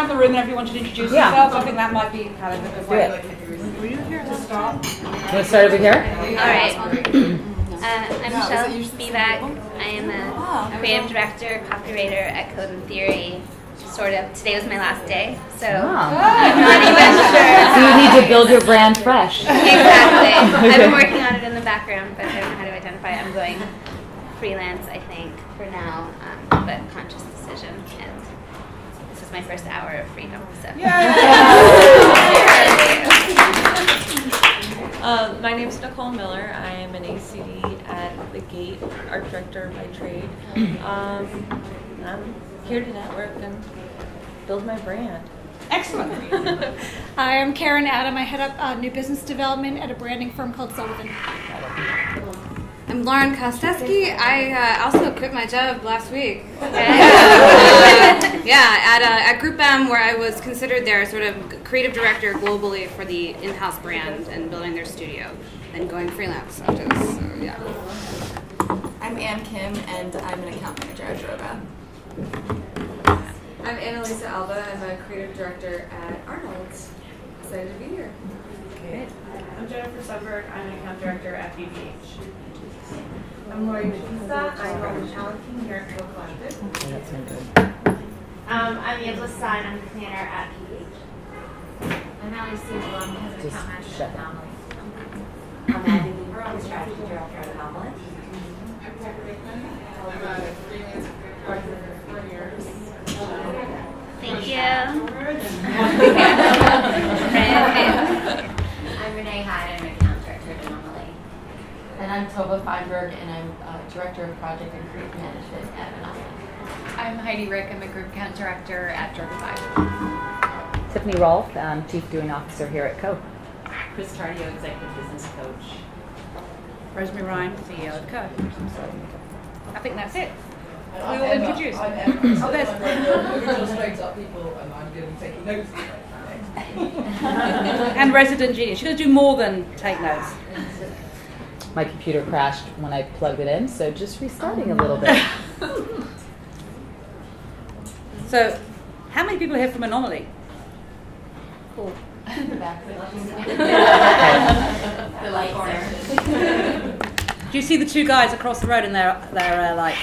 around the room and everyone should introduce themselves. I think that might be kind of a good way to start. Want to start over here? All right. I'm Michelle Spivak. I am a creative director, copywriter at Code and Theory. Sort of. Today was my last day, so I'm not even sure. So you need to build your brand fresh. Exactly. I've been working on it in the background, but I don't know how to identify it. I'm going freelance, I think, for now, but conscious decision. And this is my first hour of freedom. So. My name is Nicole Miller. I am an ACD at The Gate, art director by trade. I'm here to network and build my brand. Excellent. Hi, I'm Karen Adam. I head up new business development at a branding firm called Sullivan. I'm Lauren Kostesky. I also quit my job last week. At Group M, where I was considered their sort of creative director globally for the in-house brand and building their studio, and going freelance after this. So, yeah. I'm Ann Kim, and I'm an account manager at Droga. I'm Annalisa Alba. I'm a creative director at Arnold's. Excited to be here. Good. I'm Jennifer Sudberg. I'm an account director at BBH. I'm Lori Batista. I'm a talent team here at Co Collective. That's so good. I'm Angela Stein. I'm the planner at BBH. I'm Allie Siegel. I'm an Just account manager shut at Anomaly. I'm Abby Weaver. I'm the strategy director at Anomaly. I'm Tucker Dickman. I'm a freelance partner for 4 years. Thank you. I'm Renee Hyde. I'm an account director at Anomaly. And I'm Tova Feinberg, and I'm Director of Project and Creative Management at Anomaly. I'm Heidi Rick. I'm a Group Account Director at Droga 5. Tiffany Rolfe, Chief Doing Officer here at Co. Chris Tardio, Executive Business Coach. Rosemary Ryan, CEO of Co. I think that's it. We all introduced. Oh, there's straight up people, and I'm going to be taking notes. And resident genius. You're going to do more than take notes. My computer crashed when I plugged it in, so just restarting a little bit. So, how many people are here from Anomaly? Cool. The back The lights there. Do you see the two guys across the road in their like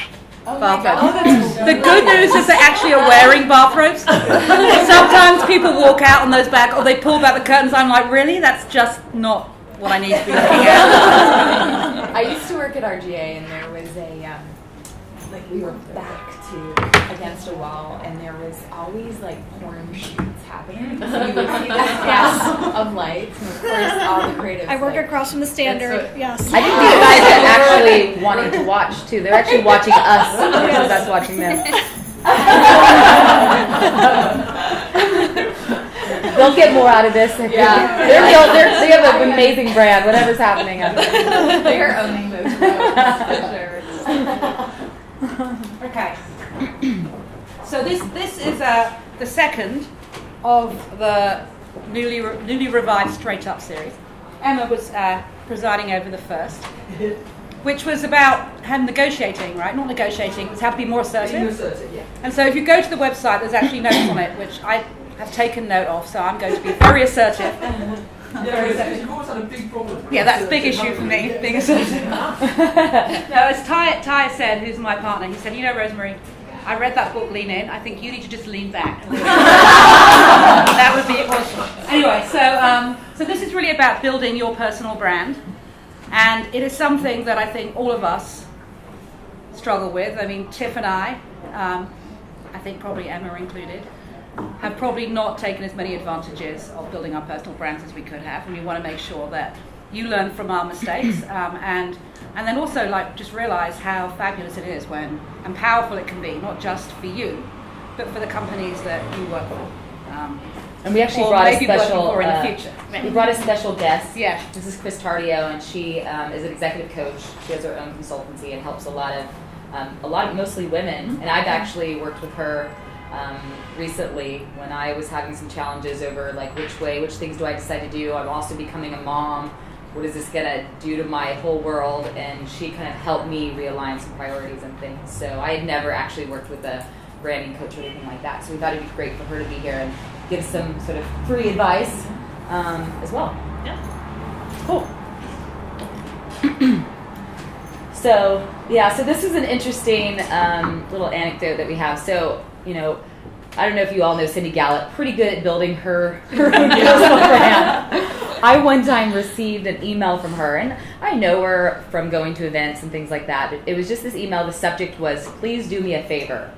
Oh bathrobes? The good news is they actually are wearing bathrobes. Sometimes people walk out on those back, or they pull back the curtains. I'm like, really? That's just not what I need to be looking at. I used to work at RGA, and there was we were back to against a wall, and there was always porn shoots happening. So you would see this flash of lights, and of course all the creatives. I work across from the Standard. Yes. I think these guys are actually wanting to watch too. They're actually watching us versus us watching them. They'll get more out of this. Yeah. They have an amazing brand. Whatever's happening. They're owning those roads. Okay. So this is the second of the newly revived Straight Up series. Emma was presiding over the first, which was about negotiating, right? Not negotiating. It was how to be more assertive. Being assertive, yeah. And so if you go to the website, there's actually notes on it, which I have taken note of. So I'm going to be very assertive. Yeah, you've always had a big problem. Yeah, that's a big issue for me, being assertive. No, as Ty said, who's my partner, he said, Rosemary, I read that book, Lean In. I think you need to just lean back. That would be awesome. Anyway, so this is really about building your personal brand. And it is something that I think all of us struggle with. I mean, Tiff and I think probably Emma included, have probably not taken as many advantages of building our personal brands as we could have, and we want to make sure that you learn from our mistakes, and then also just realize how fabulous it is and powerful it can be, not just for you, but for the companies that you work for. And we actually brought a special. In the future. We brought a special guest. Yeah. This is Chris Tardio, and she is an executive coach. She has her own consultancy and helps a lot of mostly women. And I've actually worked with her recently when I was having some challenges over which things do I decide to do. I'm also becoming a mom. What is this gonna do to my whole world? And she kind of helped me realign some priorities and things. So I had never actually worked with a branding coach or anything like that. So we thought it'd be great for her to be here and give some sort of free advice as well. Yeah. Cool. So this is an interesting little anecdote that we have. So, I don't know if you all know Cindy Gallop, pretty good at building her own personal brand. I one time received an email from her, and I know her from going to events and things like that, but it was just this email. The subject was, "Please do me a favor."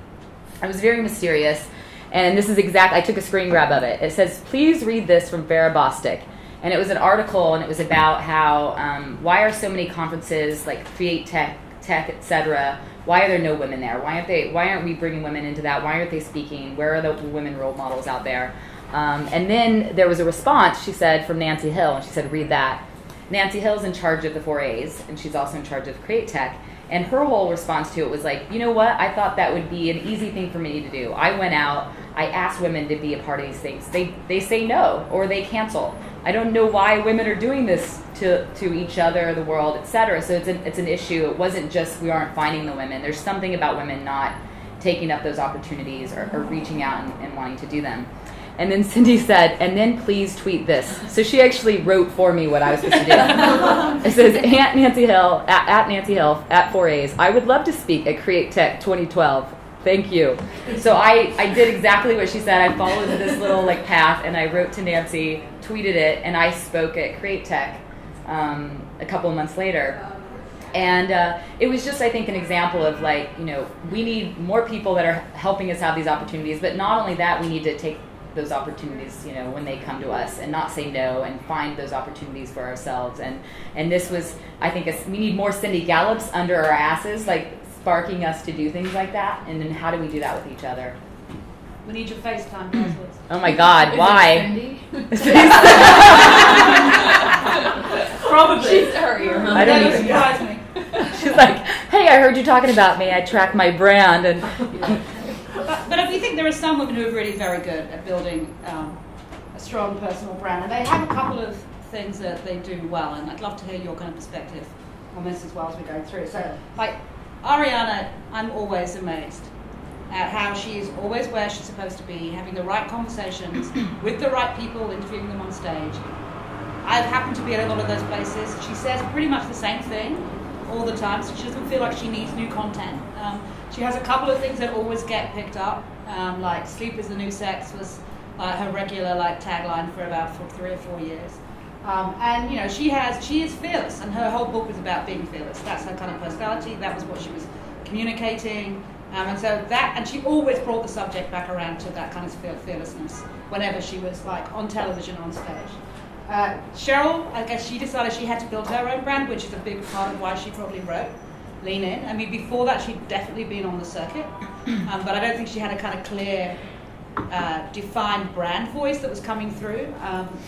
It was very mysterious, and this is I took a screen grab of it. It says, "Please read this from Farrah Bostic." And it was an article, and it was about how, why are so many conferences like Create Tech, etc., why are there no women there? Why aren't we bringing women into that? Why aren't they speaking? Where are the women role models out there? And then there was a response, she said, from Nancy Hill, and she said, read that. Nancy Hill's in charge of the 4As, and she's also in charge of Create Tech. And her whole response to it was like, you know what? I thought that would be an easy thing for me to do. I went out, I asked women to be a part of these things. They say no, or they cancel. I don't know why women are doing this to each other, the world, etc. So it's an issue. It wasn't just we aren't finding the women. There's something about women not taking up those opportunities or reaching out and wanting to do them. And then Cindy said, and then please tweet this. So she actually wrote for me what I was supposed to do. It says, at Nancy Hill, at 4As, I would love to speak at Create Tech 2012. Thank you. So I did exactly what she said. I followed this little path, and I wrote to Nancy, tweeted it, and I spoke at Create Tech a couple of months later. And it was just, I think, an example of we need more people that are helping us have these opportunities. But not only that, we need to take those opportunities, when they come to us, and not say no, and find those opportunities for ourselves. And this was, I think, we need more Cindy Gallops under our asses, sparking us to do things like that. And then how do we do that with each other? We need your FaceTime passwords. Oh my God, why? Probably. She's her. I don't even surprise me. She's like, hey, I heard you talking about me. I track my brand. And But if you think there are some women who are really very good at building a strong personal brand, and they have a couple of things that they do well, and I'd love to hear your kind of perspective on this as well as we go through. So, Ariana, I'm always amazed at how she is always where she's supposed to be, having the right conversations with the right people, interviewing them on stage. I've happened to be at a lot of those places. She says pretty much the same thing all the time, so she doesn't feel like she needs new content. She has a couple of things that always get picked up, like "sleep is the new sex" was her regular tagline for about 3 or 4 years. And she is fearless, and her whole book was about being fearless. That's her kind of personality. That was what she was communicating, and she always brought the subject back around to that kind of fearlessness whenever she was on television, on stage. Cheryl, I guess she decided she had to build her own brand, which is a big part of why she probably wrote Lean In. I mean, before that, she'd definitely been on the circuit, but I don't think she had a kind of clear, defined brand voice that was coming through.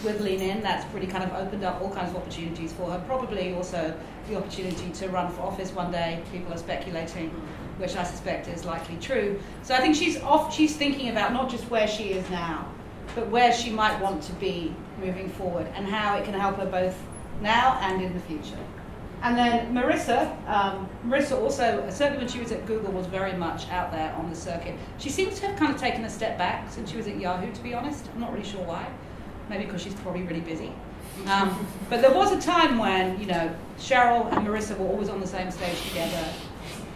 With Lean In, that's pretty kind of opened up all kinds of opportunities for her. Probably also the opportunity to run for office one day. People are speculating, which I suspect is likely true. So I think she's thinking about not just where she is now, but where she might want to be moving forward, and how it can help her both now and in the future. And then Marissa also, certainly when she was at Google, was very much out there on the circuit. She seems to have kind of taken a step back since she was at Yahoo, to be honest. I'm not really sure why. Maybe because she's probably really busy. But there was a time when, Cheryl and Marissa were always on the same stage together,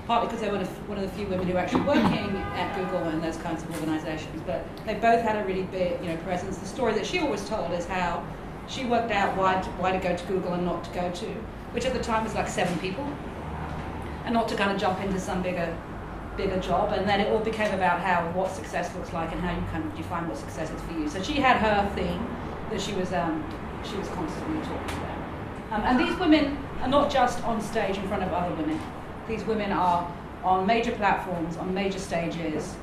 partly because they were one of the few women who were actually working at Google and those kinds of organizations. But they both had a really big, presence. The story that she always told is how she worked out why to go to Google and not to go to, which at the time was 7 people, and not to kind of jump into some bigger job. And then it all became about what success looks like and how you kind of define what success is for you. So she had her theme that she was constantly talking about. And these women are not just on stage in front of other women. These women are on major platforms, on major stages,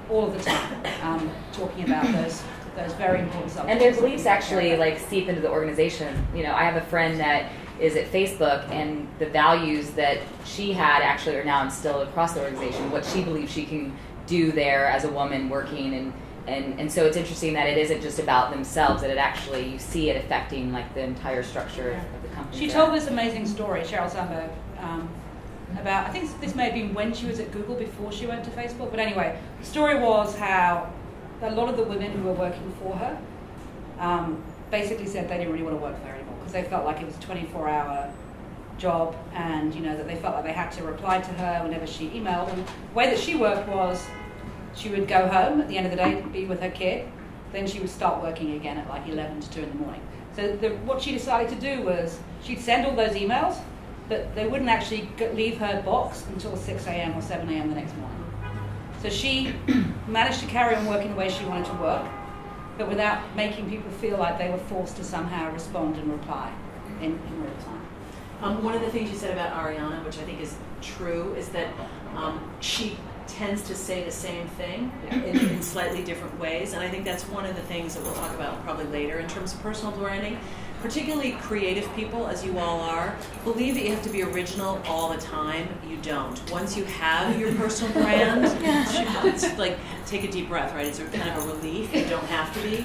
all of the time, talking about those very important subjects. And their beliefs actually seep into the organization. I have a friend that is at Facebook, and the values that she had actually are now instilled across the organization, what she believes she can do there as a woman working, and so it's interesting that it isn't just about themselves, that it actually, you see it affecting the entire structure of the company. She told this amazing story, Sheryl Sandberg, about, I think this may have been when she was at Google before she went to Facebook, but anyway, the story was how a lot of the women who were working for her basically said they didn't really want to work for her anymore because they felt like it was a 24-hour job, and that they felt like they had to reply to her whenever she emailed. And the way that she worked was she would go home at the end of the day, be with her kid, then she would start working again at like 11 to 2 in the morning. So what she decided to do was she'd send all those emails, but they wouldn't actually leave her box until 6 a.m. or 7 a.m. the next morning. So she managed to carry on working the way she wanted to work, but without making people feel like they were forced to somehow respond and reply in real time. One of the things you said about Ariana, which I think is true, is that she tends to say the same thing in slightly different ways, and I think that's one of the things that we'll talk about probably later in terms of personal branding. Particularly creative people, as you all are, believe that you have to be original all the time. You don't. Once you have your personal brand, it's like, take a deep breath, right? It's kind of a relief. You don't have to be.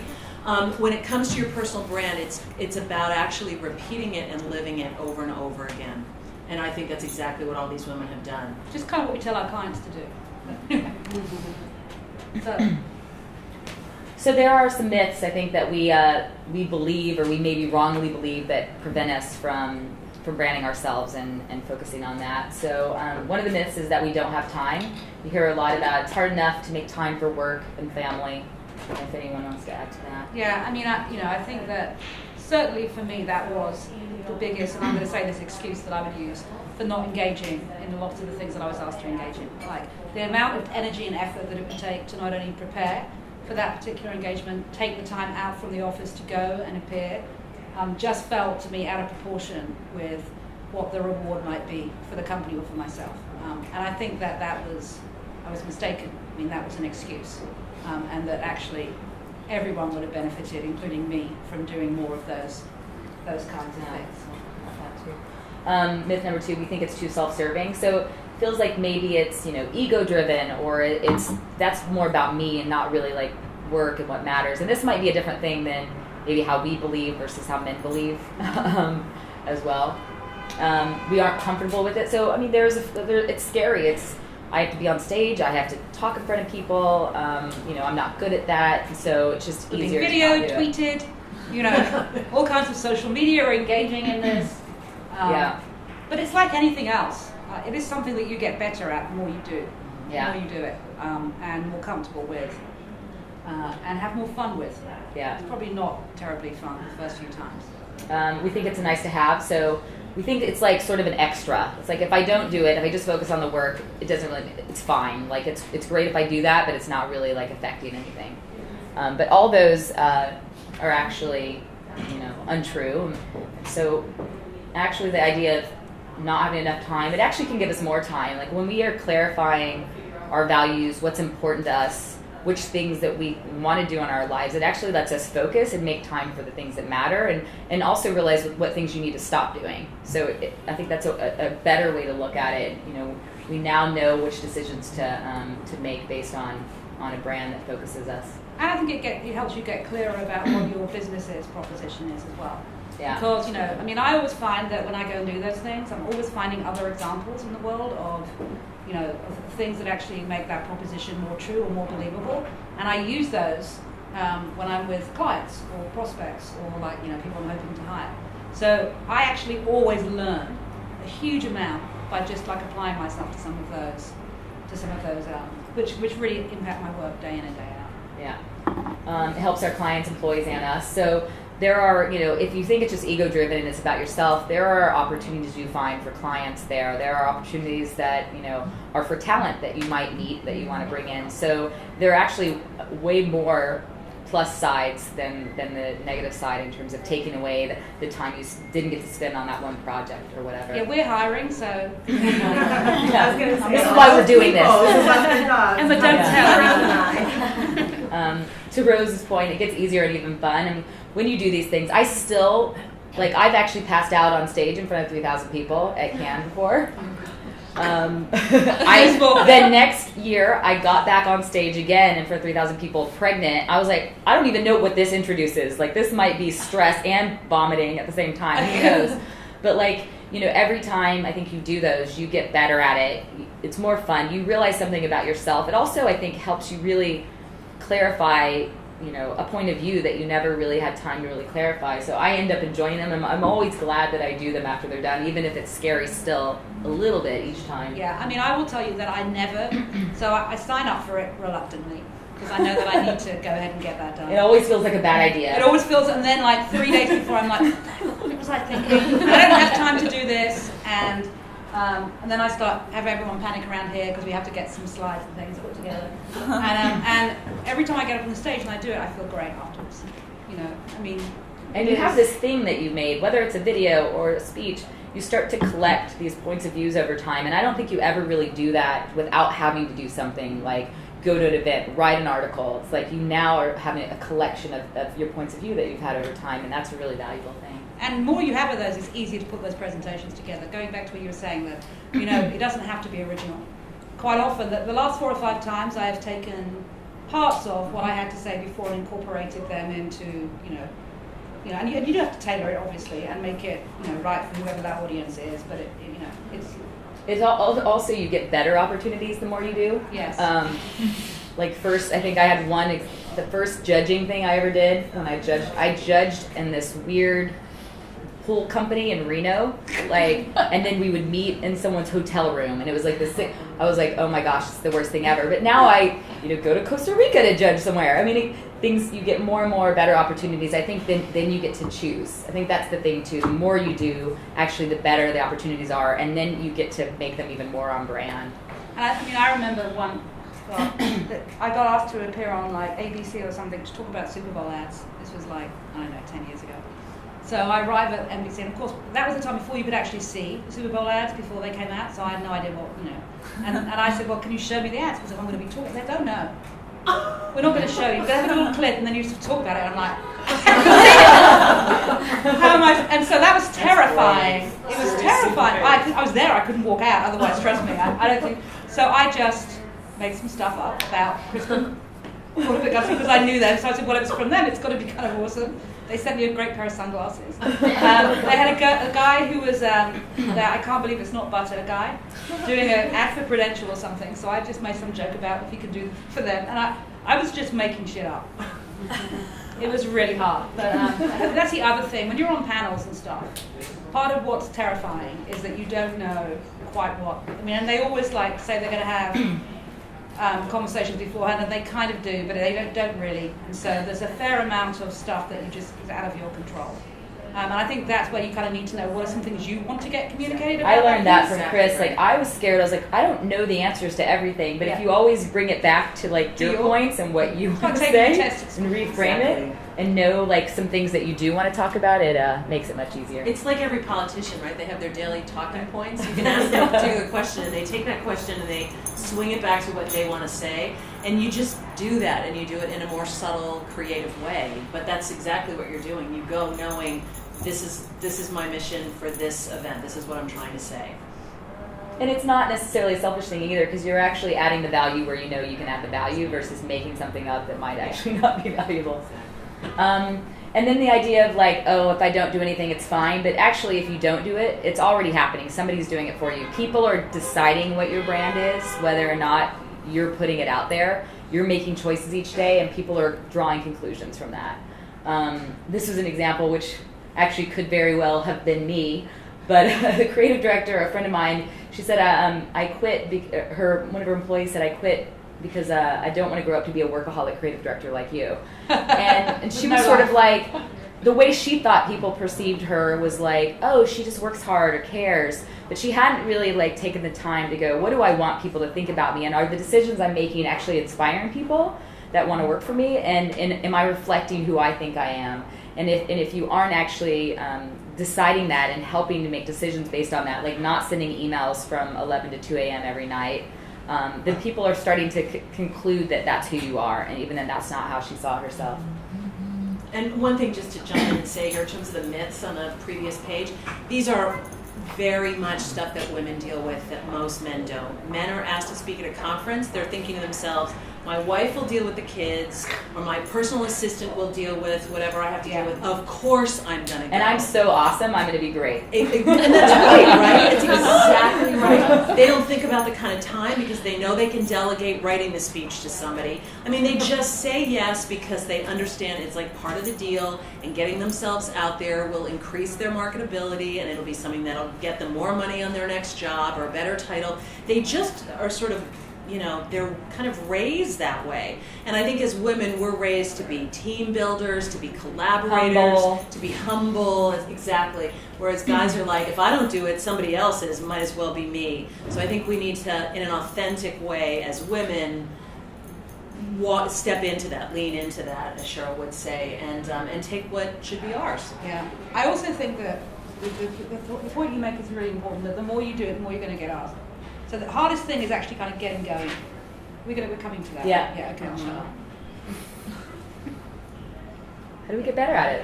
When it comes to your personal brand, it's about actually repeating it and living it over and over again. And I think that's exactly what all these women have done. Just kind of what we tell our clients to do. So there are some myths, I think, that we believe, or we maybe wrongly believe, that prevent us from branding ourselves and focusing on that. So one of the myths is that we don't have time. You hear a lot about it's hard enough to make time for work and family. If anyone wants to add to that. Yeah, I mean, I think that certainly for me that was the biggest, and I'm going to say this excuse that I would use for not engaging in a lot of the things that I was asked to engage in. Like the amount of energy and effort that it would take to not only prepare for that particular engagement, take the time out from the office to go and appear, just felt to me out of proportion with what the reward might be for the company or for myself. And I think that I was mistaken. I mean, that was an excuse. And that actually everyone would have benefited, including me, from doing more of those kinds of things. Myth number 2, we think it's too self-serving. So it feels like maybe it's ego-driven, or that's more about me and not really like work and what matters. And this might be a different thing than maybe how we believe versus how men believe as well. We aren't comfortable with it. So I mean, it's scary. I have to be on stage. I have to talk in front of people. I'm not good at that. So it's just easier. Video, tweeted, all kinds of social media are engaging in this. But it's like anything else. It is something that you get better at the more you do. The more you do it, and more comfortable with, and have more fun with. Yeah. It's probably not terribly fun the first few times. We think it's a nice to have. So we think it's like sort of an extra. It's like if I don't do it, if I just focus on the work, it's fine. Like it's great if I do that, but it's not really like affecting anything. But all those are actually, untrue. So actually the idea of not having enough time, it actually can give us more time. Like when we are clarifying our values, what's important to us, which things that we want to do in our lives, it actually lets us focus and make time for the things that matter, and also realize what things you need to stop doing. So I think that's a better way to look at it. We now know which decisions to make based on a brand that focuses us. And I think it helps you get clearer about what your business's proposition is as well. Yeah. Because, I always find that when I go and do those things, I'm always finding other examples in the world of things that actually make that proposition more true or more believable. And I use those when I'm with clients or prospects or people I'm hoping to hire. So I actually always learn a huge amount by just applying myself to some of those, which really impact my work day in and day out. Yeah. It helps our clients, employees, and us. So there are, if you think it's just ego-driven and it's about yourself, there are opportunities you find for clients there. There are opportunities that, are for talent that you might meet that you want to bring in. So there are actually way more plus sides than the negative side in terms of taking away the time you didn't get to spend on that one project or whatever. Yeah, we're hiring, so this is why we're doing this. And but don't tell. To Rose's point, it gets easier and even fun. And when you do these things, I still, I've actually passed out on stage in front of 3,000 people at Cannes before. The next year, I got back on stage again in front of 3,000 people pregnant. I was like, I don't even know what this introduces. This might be stress and vomiting at the same time. Who knows? But every time I think you do those, you get better at it. It's more fun. You realize something about yourself. It also, I think, helps you really clarify, a point of view that you never really had time to really clarify. So I end up enjoying them. I'm always glad that I do them after they're done, even if it's scary still a little bit each time. Yeah, I mean, I will tell you that I never, so I sign up for it reluctantly, because I know that I need to go ahead and get that done. It always feels like a bad idea. It always feels, and then like 3 days before, I'm like, what was I thinking? I don't have time to do this, and then I have everyone panic around here because we have to get some slides and things put together. And every time I get up on the stage and I do it, I feel great afterwards. And you have this thing that you made, whether it's a video or a speech, you start to collect these points of views over time. And I don't think you ever really do that without having to do something like go to an event, write an article. It's like you now are having a collection of your points of view that you've had over time, and that's a really valuable thing. And the more you have of those, it's easier to put those presentations together. Going back to what you were saying, that it doesn't have to be original. Quite often, the last 4 or 5 times, I have taken parts of what I had to say before and incorporated them into, and you do have to tailor it obviously and make it, right for whoever that audience is. But It's also you get better opportunities the more you do. Yes. Like first, I think I had the first judging thing I ever did when I judged in this weird pool company in Reno, and then we would meet in someone's hotel room, and it was like this thing. I was like, oh my gosh, it's the worst thing ever. But now I, go to Costa Rica to judge somewhere. I mean, you get more and more better opportunities. I think then you get to choose. I think that's the thing too. The more you do, actually, the better the opportunities are, and then you get to make them even more on brand. And I remember that I got asked to appear on like ABC or something to talk about Super Bowl ads. This was 10 years ago. So I arrive at NBC, and of course, that was the time before you could actually see the Super Bowl ads before they came out, so I had no idea what, And I said, well, can you show me the ads? Because if I'm going to be talking, they don't know. We're not going to show you. We're going to have a little clip, and then you just talk about it. I'm like, how am I? And so that was terrifying. It was terrifying. I was there. I couldn't walk out. Otherwise, trust me, I don't think. So I just made some stuff up about Kristen because I knew them. So I said, well, it was from them. It's got to be kind of awesome. They sent me a great pair of sunglasses. They had a guy who was, I can't believe it's not butter, a guy, doing an ad for Prudential or something. So I just made some joke about if he could do for them. And I was just making shit up. It was really hard. But that's the other thing. When you're on panels and stuff, part of what's terrifying is that you don't know quite what. And they always say they're going to have conversations beforehand, and they kind of do, but they don't really. And so there's a fair amount of stuff that is out of your control. And I think that's where you kind of need to know what are some things you want to get communicated about. I learned that from Chris. I was scared. I was like, I don't know the answers to everything, but if you always bring it back to your points and what you want to say and reframe it and know some things that you do want to talk about, it makes it much easier. It's like every politician, right? They have their daily talking points. You can ask them a particular question, and they take that question and they swing it back to what they want to say, and you just do that, and you do it in a more subtle, creative way. But that's exactly what you're doing. You go knowing this is my mission for this event. This is what I'm trying to say. And it's not necessarily a selfish thing either, because you're actually adding the value where you know you can add the value versus making something up that might actually not be valuable. And then the idea of if I don't do anything, it's fine. But actually, if you don't do it, it's already happening. Somebody's doing it for you. People are deciding what your brand is, whether or not you're putting it out there. You're making choices each day, and people are drawing conclusions from that. This is an example which actually could very well have been me. But the creative director, a friend of mine, she said, I quit. One of her employees said, I quit because I don't want to grow up to be a workaholic creative director like you. And she was sort of the way she thought people perceived her was oh, she just works hard or cares. But she hadn't really taken the time to go, what do I want people to think about me? And are the decisions I'm making actually inspiring people that want to work for me? And am I reflecting who I think I am? And if you aren't actually deciding that and helping to make decisions based on that, not sending emails from 11 to 2 a.m. every night, then people are starting to conclude that that's who you are, and even then that's not how she saw herself. And one thing just to jump in and say here in terms of the myths on the previous page, these are very much stuff that women deal with that most men don't. Men are asked to speak at a conference, they're thinking to themselves, My wife will deal with the kids, or my personal assistant will deal with whatever I have to deal with. Of course I'm going to go. And I'm so awesome, I'm going to be great. And that's great, right? It's exactly right. They don't think about the kind of time because they know they can delegate writing the speech to somebody. I mean, they just say yes because they understand it's like part of the deal, and getting themselves out there will increase their marketability, and it'll be something that'll get them more money on their next job or a better title. They just are sort of, you know, they're kind of raised that way. And I think as women, we're raised to be team builders, to be collaborators, to be humble, exactly. Whereas guys are like, if I don't do it, somebody else is, might as well be me. So I think we need to, in an authentic way, as women, step into that, lean into that, as Cheryl would say, and take what should be ours. Yeah. I also think that the point you make is really important, that the more you do it, the more you're going to get asked. So the hardest thing is actually kind of getting going. We're coming to that. Yeah. Yeah, okay, sure. How do we get better at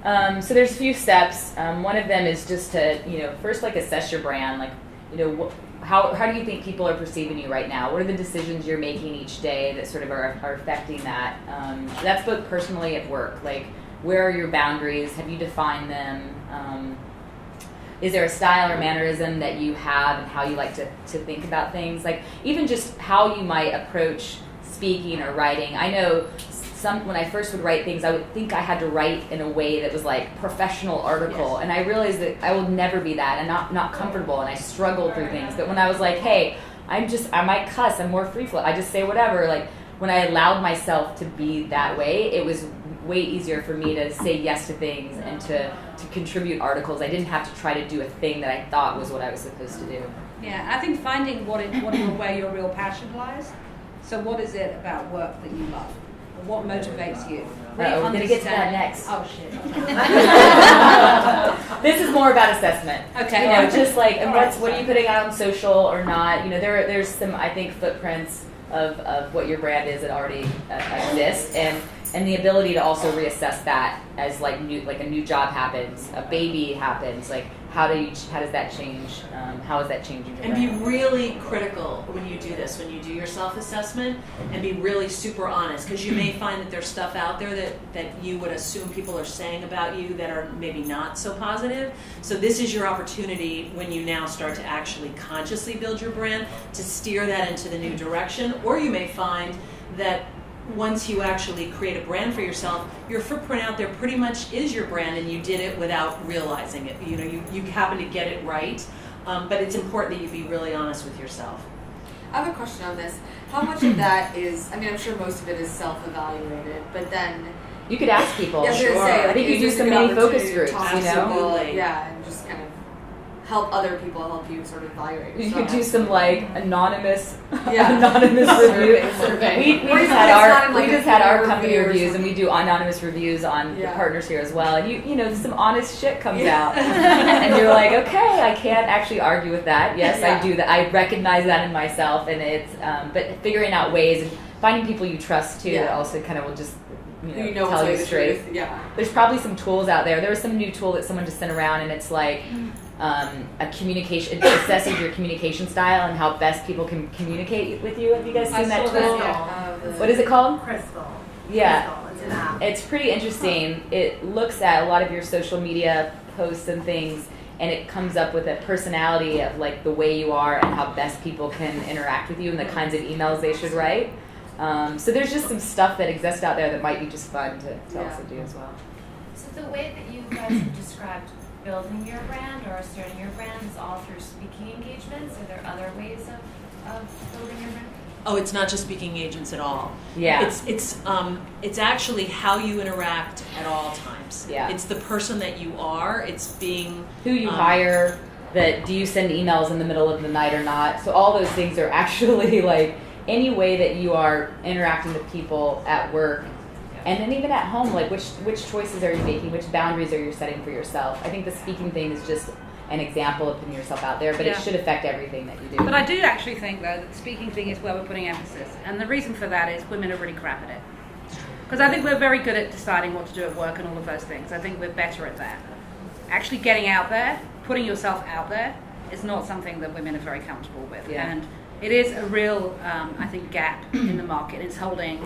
it? So there's a few steps. One of them is just to, first assess your brand. How do you think people are perceiving you right now? What are the decisions you're making each day that sort of are affecting that? That's both personally at work. Where are your boundaries? Have you defined them? Is there a style or mannerism that you have and how you like to think about things? Even just how you might approach speaking or writing. I know when I first would write things, I would think I had to write in a way that was professional article. Yes. And I realized that I will never be that, and not comfortable, and I struggled through things. But when I was hey, I might cuss, I'm more free flow, I just say whatever. When I allowed myself to be that way, it was way easier for me to say yes to things and to contribute articles. I didn't have to try to do a thing that I thought was what I was supposed to do. Yeah, I think finding where your real passion lies. So what is it about work that you love? What motivates you? We're going to get to that next. Oh, shit. This is more about assessment. Okay. Just what are you putting out on social or not? There's some, I think, footprints of what your brand is that already exist, and the ability to also reassess that as a new job happens, a baby happens, how does that change? How is that changing your brand? And be really critical when you do this, when you do your self-assessment, and be really super honest, because you may find that there's stuff out there that you would assume people are saying about you that are maybe not so positive. So this is your opportunity when you now start to actually consciously build your brand to steer that into the new direction. Or you may find that once you actually create a brand for yourself, your footprint out there pretty much is your brand, and you did it without realizing it. You happen to get it right, but it's important that you be really honest with yourself. I have a question on this. How much of that is, I'm sure most of it is self-evaluated, but then... You could ask people. Yeah, sure. I think you do some mini focus groups, Absolutely. Yeah, and just kind of help other people help you sort of evaluate yourself. You could do some anonymous review. Survey. We just had our company reviews, and we do anonymous reviews on the partners here as well. And some honest shit comes out, and you're like, okay, I can't actually argue with that. Yes, I do that. I recognize that in myself, and it's but figuring out ways and finding people you trust too that also kind of will just tell you straight. Yeah. There's probably some tools out there. There was some new tool that someone just sent around, and it's a communication. It assesses your communication style and how best people can communicate with you. Have you guys seen that tool? What is it called? Crystal. Yeah. Crystal. It's an app. It's pretty interesting. It looks at a lot of your social media posts and things, and it comes up with a personality of the way you are and how best people can interact with you and the kinds of emails they should write. So there's just some stuff that exists out there that might be just fun to also do as well. So the way that you guys have described building your brand or asserting your brand is all through speaking engagements? Are there other ways of building your brand? Oh, it's not just speaking engagements at all. Yeah. It's actually how you interact at all times. Yeah. It's the person that you are. It's being who you hire. Do you send emails in the middle of the night or not? So all those things are actually any way that you are interacting with people at work. And then even at home, which choices are you making? Which boundaries are you setting for yourself? I think the speaking thing is just an example of putting yourself out there, but it should affect everything that you do. But I do actually think, though, that the speaking thing is where we're putting emphasis. And the reason for that is women are really crap at it. Because I think we're very good at deciding what to do at work and all of those things. I think we're better at that. Actually getting out there, putting yourself out there, is not something that women are very comfortable with. Yeah. And it is a real, I think, gap in the market. It's holding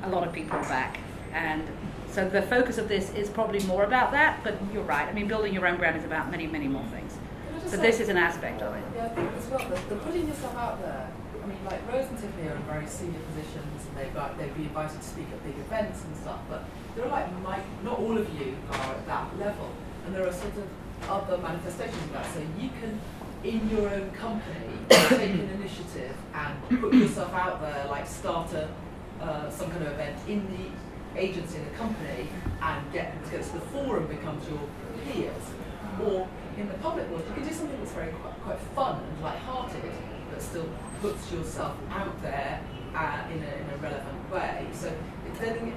a lot of people back. And so the focus of this is probably more about that, but you're right. I mean, building your own brand is about many, many more things. So this is an aspect of it. Yeah, I think as well, the putting yourself out there. I mean, like Rose and Tiffany are in very senior positions, and they'd be invited to speak at big events and stuff, but there are not all of you are at that level, and there are sort of other manifestations of that. So you can, in your own company, take an initiative and put yourself out there, like start some kind of event in the agency, in the company, and get them together. So the forum becomes your peers. Or in the public world, you can do something that's very quite fun and light-hearted, but still puts yourself out there in a relevant way. So then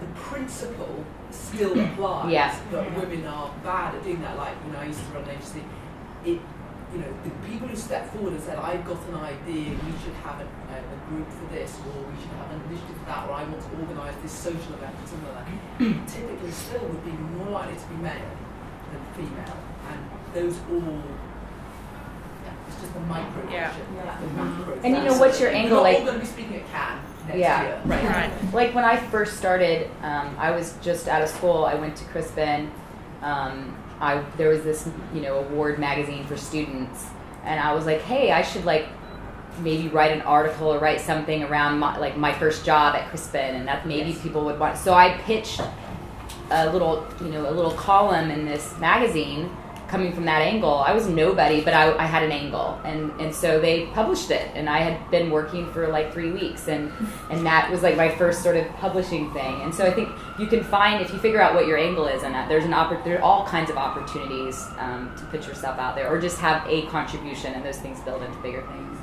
the principle still applies, but women are bad at doing that. Like, I used to run an agency. The people who stepped forward and said, I've got an idea, we should have a group for this, or we should have an initiative for that, or I want to organise this social event, or something like that, typically still would be more likely to be male than female. And those all, it's just the micro the macro. And what's your angle? We're not all going to be speaking at Cannes next year. Right. Like when I first started, I was just out of school. I went to Crispin. There was this, award magazine for students, and I was like, hey, I should maybe write an article or write something around my first job at Crispin, and that maybe people would want. So I pitched a little column in this magazine coming from that angle. I was nobody, but I had an angle, and so they published it, and I had been working for 3 weeks, and that was my first sort of publishing thing. And so I think you can find, if you figure out what your angle is, and there are all kinds of opportunities to put yourself out there, or just have a contribution, and those things build into bigger things.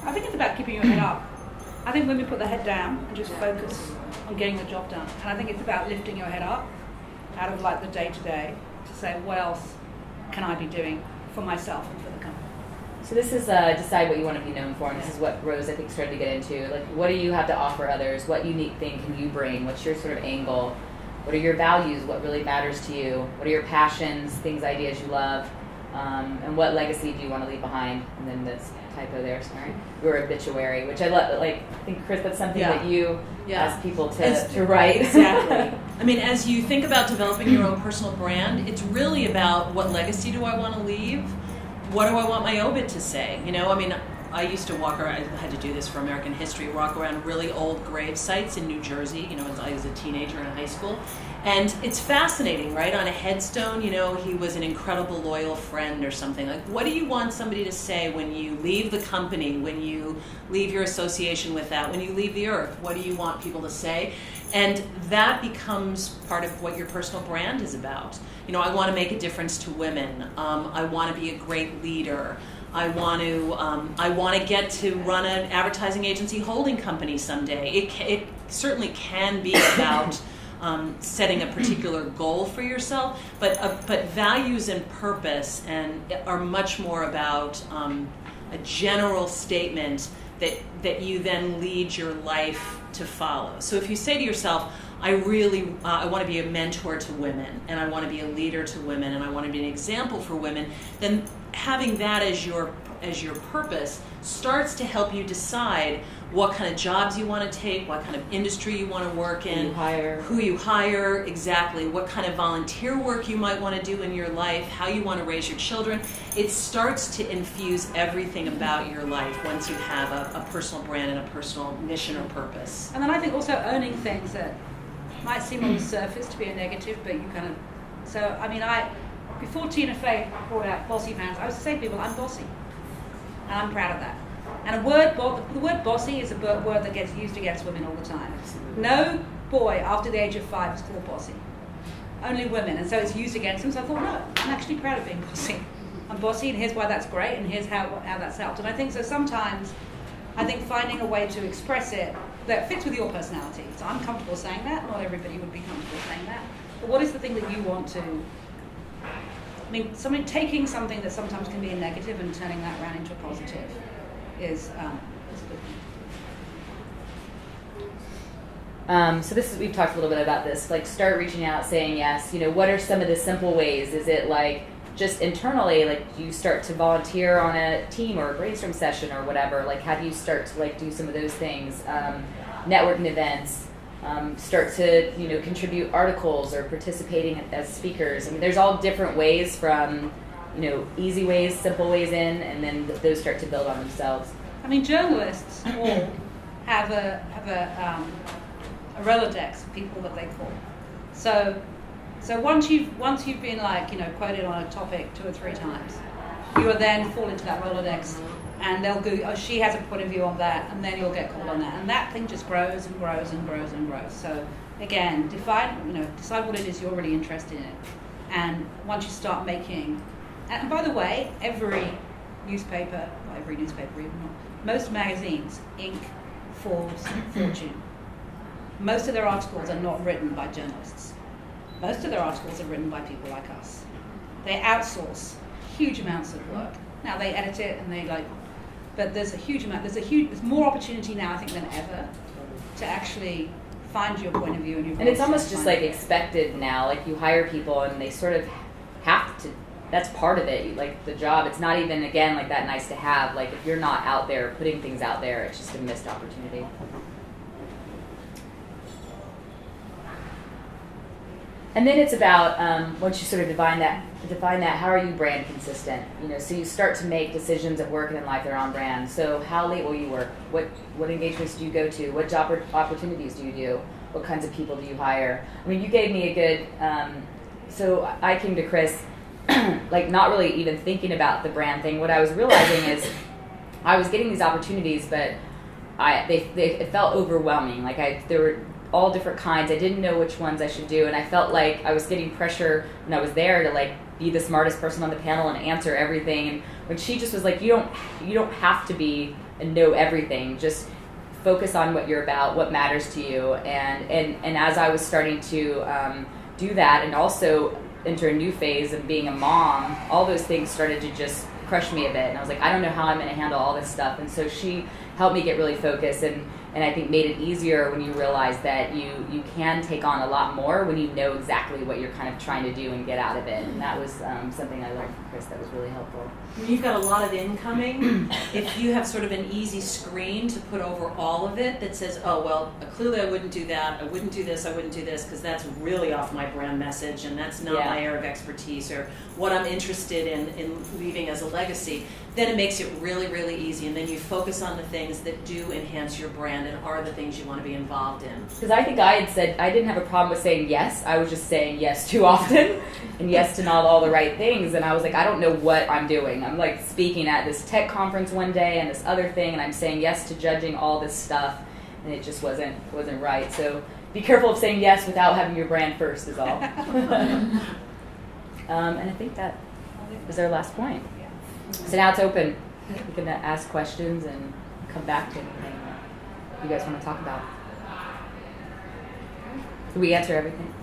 I think it's about keeping your head up. I think women put their head down and just focus on getting the job done. And I think it's about lifting your head up out of the day-to-day to say, what else can I be doing for myself and for the company? So this is decide what you want to be known for, and this is what Rose, I think, started to get into. What do you have to offer others? What unique thing can you bring? What's your sort of angle? What are your values? What really matters to you? What are your passions, things, ideas you love? And what legacy do you want to leave behind? And then this typo there, sorry. Your obituary, which I love. I think, Chris, that's something that you ask people to write. Exactly. I mean, as you think about developing your own personal brand, it's really about what legacy do I want to leave? What do I want my obit to say? I used to walk around, I had to do this for American history, walk around really old grave sites in New Jersey, as I was a teenager in high school. And it's fascinating, right? On a headstone, he was an incredible loyal friend or something. What do you want somebody to say when you leave the company, when you leave your association with that, when you leave the earth? What do you want people to say? And that becomes part of what your personal brand is about. I want to make a difference to women. I want to be a great leader. I want to get to run an advertising agency holding company someday. It certainly can be about setting a particular goal for yourself, but values and purpose are much more about a general statement that you then lead your life to follow. So if you say to yourself, I want to be a mentor to women, and I want to be a leader to women, and I want to be an example for women, then having that as your purpose starts to help you decide what kind of jobs you want to take, what kind of industry you want to work in, who you hire, exactly, what kind of volunteer work you might want to do in your life, how you want to raise your children. It starts to infuse everything about your life once you have a personal brand and a personal mission or purpose. And then I think also owning things that might seem on the surface to be a negative, but you kind of... So, before Tina Fey brought out Bossy Pants, I was to say to people, I'm bossy. And I'm proud of that. And the word bossy is a word that gets used against women all the time. No boy after the age of 5 is called bossy. Only women. And so it's used against them. So I thought, no, I'm actually proud of being bossy. I'm bossy, and here's why that's great, and here's how that's helped. And I think so sometimes, finding a way to express it that fits with your personality. So I'm comfortable saying that. Not everybody would be comfortable saying that. But what is the thing that you want to... taking something that sometimes can be a negative and turning that around into a positive is a good thing. So this is, we've talked a little bit about this, start reaching out, saying yes. What are some of the simple ways? Is it just internally, like, do you start to volunteer on a team or a brainstorm session or whatever? Like, how do you start to like do some of those things? Networking events, start to, you know, contribute articles or participating as speakers. I mean, there's all different ways from, you know, easy ways, simple ways in, and then those start to build on themselves. I mean, journalists all have a Rolodex of people that they call. So once you've been, like, you know, quoted on a topic 2 or 3 times, you will then fall into that Rolodex, and they'll go, oh, she has a point of view on that, and then you'll get called on that, and that thing just grows and grows and grows and grows. So again, decide what it is you're really interested in, and once you start making, and by the way, every newspaper, not every newspaper even, most magazines, Inc., Forbes, Fortune, most of their articles are not written by journalists. Most of their articles are written by people like us. They outsource huge amounts of work. Now they edit it and they like, but there's more opportunity now, I think, than ever to actually find your point of view and your voice. And it's almost just like expected now. Like, you hire people and they sort of have to. That's part of it. Like, the job. It's not even, again, like that nice to have. Like, if you're not out there putting things out there, it's just a missed opportunity. And then it's about, once you sort of define that, how are you brand consistent? You know, so you start to make decisions at work and in life that are on brand. So how late will you work? What engagements do you go to? What job opportunities do you do? What kinds of people do you hire? I mean, you gave me a good, so I came to Chris, like, not really even thinking about the brand thing. What I was realizing is I was getting these opportunities, but it felt overwhelming. Like, there were all different kinds. I didn't know which ones I should do, and I felt like I was getting pressure when I was there to, like, be the smartest person on the panel and answer everything. And when she just was like, you don't have to be and know everything. Just focus on what you're about, what matters to you. And as I was starting to do that, and also enter a new phase of being a mom, all those things started to just crush me a bit. And I was like, I don't know how I'm going to handle all this stuff. And so she helped me get really focused, and I think made it easier when you realize that you can take on a lot more when you know exactly what you're kind of trying to do and get out of it. And that was something I learned from Chris that was really helpful. When you've got a lot of incoming, if you have sort of an easy screen to put over all of it that says, oh, well, clearly I wouldn't do that, I wouldn't do this, I wouldn't do this, because that's really off my brand message, and that's not my area of expertise or what I'm interested in leaving as a legacy, then it makes it really, really easy. And then you focus on the things that do enhance your brand and are the things you want to be involved in. Because I think I had said I didn't have a problem with saying yes. I was just saying yes too often and yes to not all the right things. And I was like, I don't know what I'm doing. I'm like speaking at this tech conference one day and this other thing, and I'm saying yes to judging all this stuff, and it just wasn't right. So be careful of saying yes without having your brand first is all. And I think that was our last point. So now it's open. You can ask questions and come back to anything that you guys want to talk about. Did we answer everything?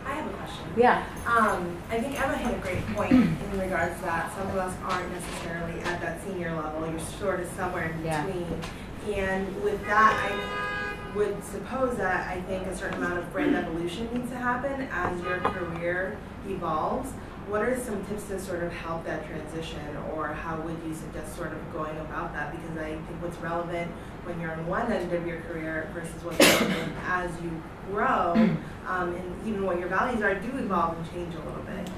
I have a question. Yeah. I think Emma hit a great point in regards to that. Some of us aren't necessarily at that senior level. You're sort of somewhere in between. And with that, I would suppose that I think a certain amount of brand evolution needs to happen as your career evolves. What are some tips to sort of help that transition, or how would you suggest sort of going about that? Because I think what's relevant when you're on one end of your career versus what's relevant as you grow, and even what your values are, do evolve and change a little bit.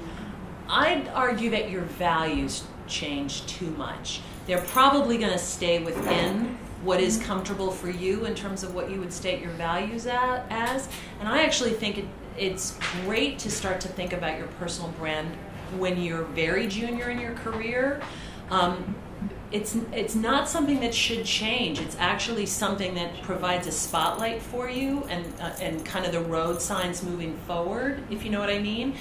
I'd argue that your values change too much. They're probably going to stay within what is comfortable for you in terms of what you would state your values as. And I actually think it's great to start to think about your personal brand when you're very junior in your career. It's not something that should change. It's actually something that provides a spotlight for you and kind of the road signs moving forward, if you know what I mean,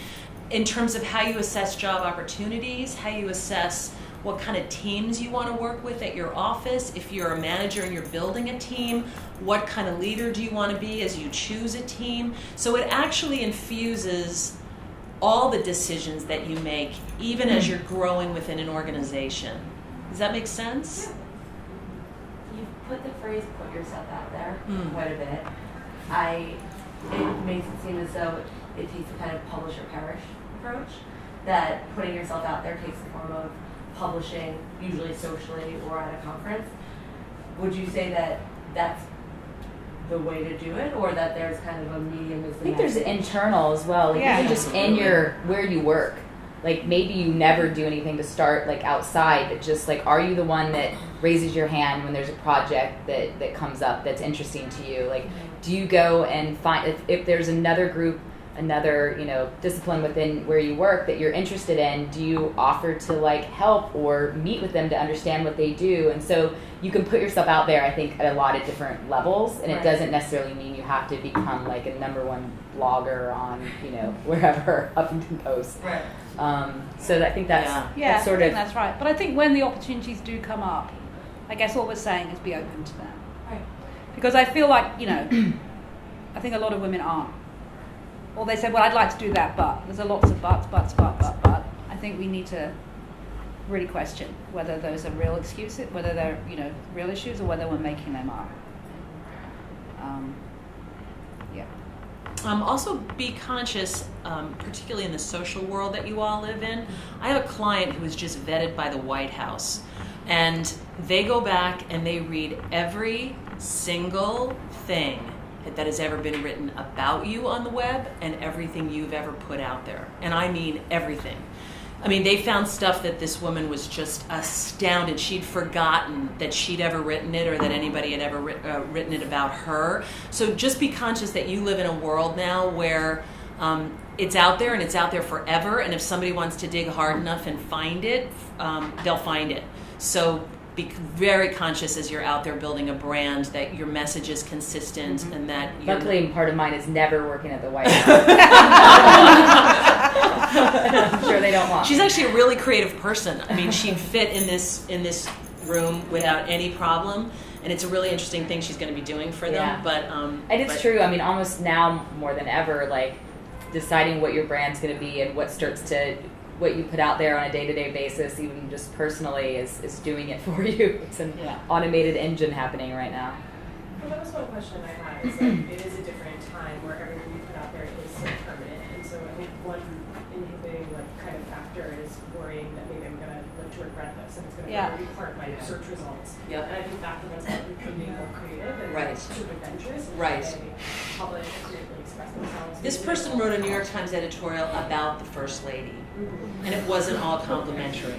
in terms of how you assess job opportunities, how you assess what kind of teams you want to work with at your office. If you're a manager and you're building a team, what kind of leader do you want to be as you choose a team? So it actually infuses all the decisions that you make, even as you're growing within an organization. Does that make sense? You've put the phrase "put yourself out there" quite a bit. It makes it seem as though it takes to kind of publish or perish approach, that putting yourself out there takes the form of publishing, usually socially or at a conference. Would you say that that's the way to do it, or that there's kind of a medium? I think there's internal as well. Like even just in where you work. Like maybe you never do anything to start like outside, but just like, are you the one that raises your hand when there's a project that comes up that's interesting to you? Like, do you go and find, if there's another group, another, discipline within where you work that you're interested in, do you offer to like help or meet with them to understand what they do? And so you can put yourself out there, I think, at a lot of different levels, and it doesn't necessarily mean you have to become like a #1 blogger on, wherever, Huffington Post. Right. So I think that's sort of... that's right. But I think when the opportunities do come up, I guess what we're saying is be open to them. Right. Because I feel like, I think a lot of women aren't. Or they say, well, I'd like to do that, but there's a lots of but. I think we need to really question whether those are real excuses, whether they're, real issues, or whether we're making them up. Also be conscious, particularly in the social world that you all live in. I have a client who was just vetted by the White House, and they go back and they read every single thing that has ever been written about you on the web and everything you've ever put out there. And I mean everything. I mean, they found stuff that this woman was just astounded. She'd forgotten that she'd ever written it or that anybody had ever written it about her. So just be conscious that you live in a world now where it's out there and it's out there forever. And if somebody wants to dig hard enough and find it, they'll find it. So be very conscious as you're out there building a brand that your message is consistent and that you're... Luckily, part of mine is never working at the White House. I'm sure they don't want She's actually a really creative person. I mean, she'd fit in this room without any problem, and it's a really interesting thing she's going to be doing for them. Yeah. But and it's true. I mean, almost now more than ever, like deciding what your brand's going to be and what you put out there on a day-to-day basis, even just personally, is doing it for you. It's an automated engine happening right now. Well, that was one question I had. Is like, it is a different time where everything you put out there is so permanent, and so I think one inhibiting kind of factor is worrying that maybe I'm going to live to regret this, and it's going to be part of my search results. Yep. And I think that prevents people from being more creative and sort of adventurous. And they publish and creatively express themselves. this person wrote a New York Times editorial about the First Lady. And it wasn't all complimentary.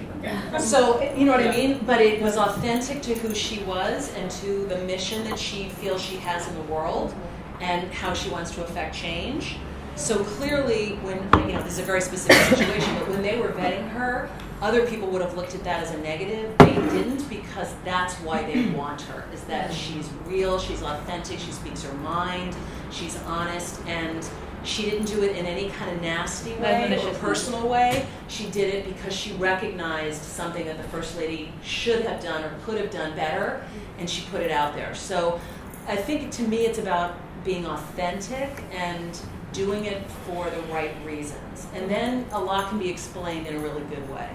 So, you know what I mean? But it was authentic to who she was and to the mission that she feels she has in the world and how she wants to affect change. So clearly, when, this is a very specific situation, but when they were vetting her, other people would have looked at that as a negative. They didn't, because that's why they want her, is that she's real, she's authentic, she speaks her mind, she's honest, and she didn't do it in any kind of nasty way or personal way. She did it because she recognized something that the First Lady should have done or could have done better, and she put it out there. So I think, to me, it's about being authentic and doing it for the right reasons. And then a lot can be explained in a really good way.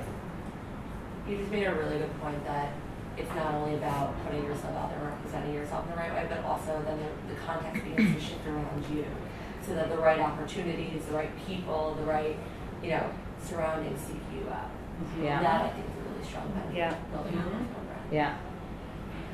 You just made a really good point that it's not only about putting yourself out there and representing yourself in the right way, but also then the context begins to shift around you. So that the right opportunities, the right people, the right, surroundings seek you out. Yeah. That, I think, is a really strong benefit of building a personal brand. Yeah.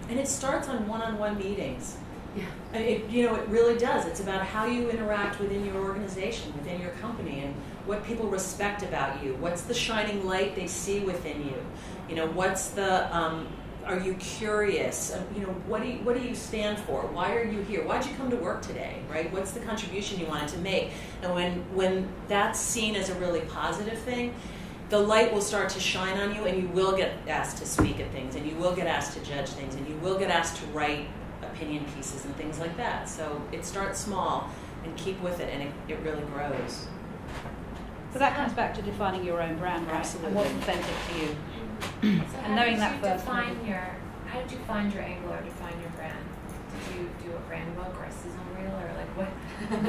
And it starts on one-on-one meetings. Yeah. And it really does. It's about how you interact within your organization, within your company, and what people respect about you. What's the shining light they see within you? What's the are you curious? What do you stand for? Why are you here? Why'd you come to work today? Right? What's the contribution you wanted to make? And when that's seen as a really positive thing, the light will start to shine on you, and you will get asked to speak at things, and you will get asked to judge things, and you will get asked to write opinion pieces and things like that. So it starts small, and keep with it, and it really grows. So that comes back to defining your own brand, right? Absolutely. And what's authentic to you. So And knowing that first. how did you find your angle or define your brand? Did you do a brand book or a sizzle reel, or like what?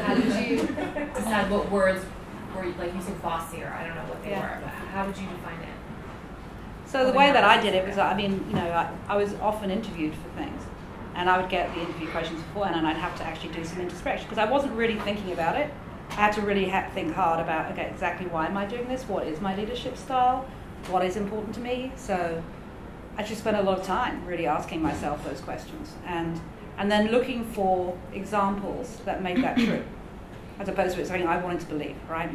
How did you decide what words were like using Fosse, or I don't know what they were, but how did you define it? So the way that I did it was, I was often interviewed for things, and I would get the interview questions beforehand, and I'd have to actually do some introspection because I wasn't really thinking about it. I had to really think hard about, okay, exactly why am I doing this? What is my leadership style? What is important to me? So I just spent a lot of time really asking myself those questions and then looking for examples that made that true, as opposed to it's something I wanted to believe, right?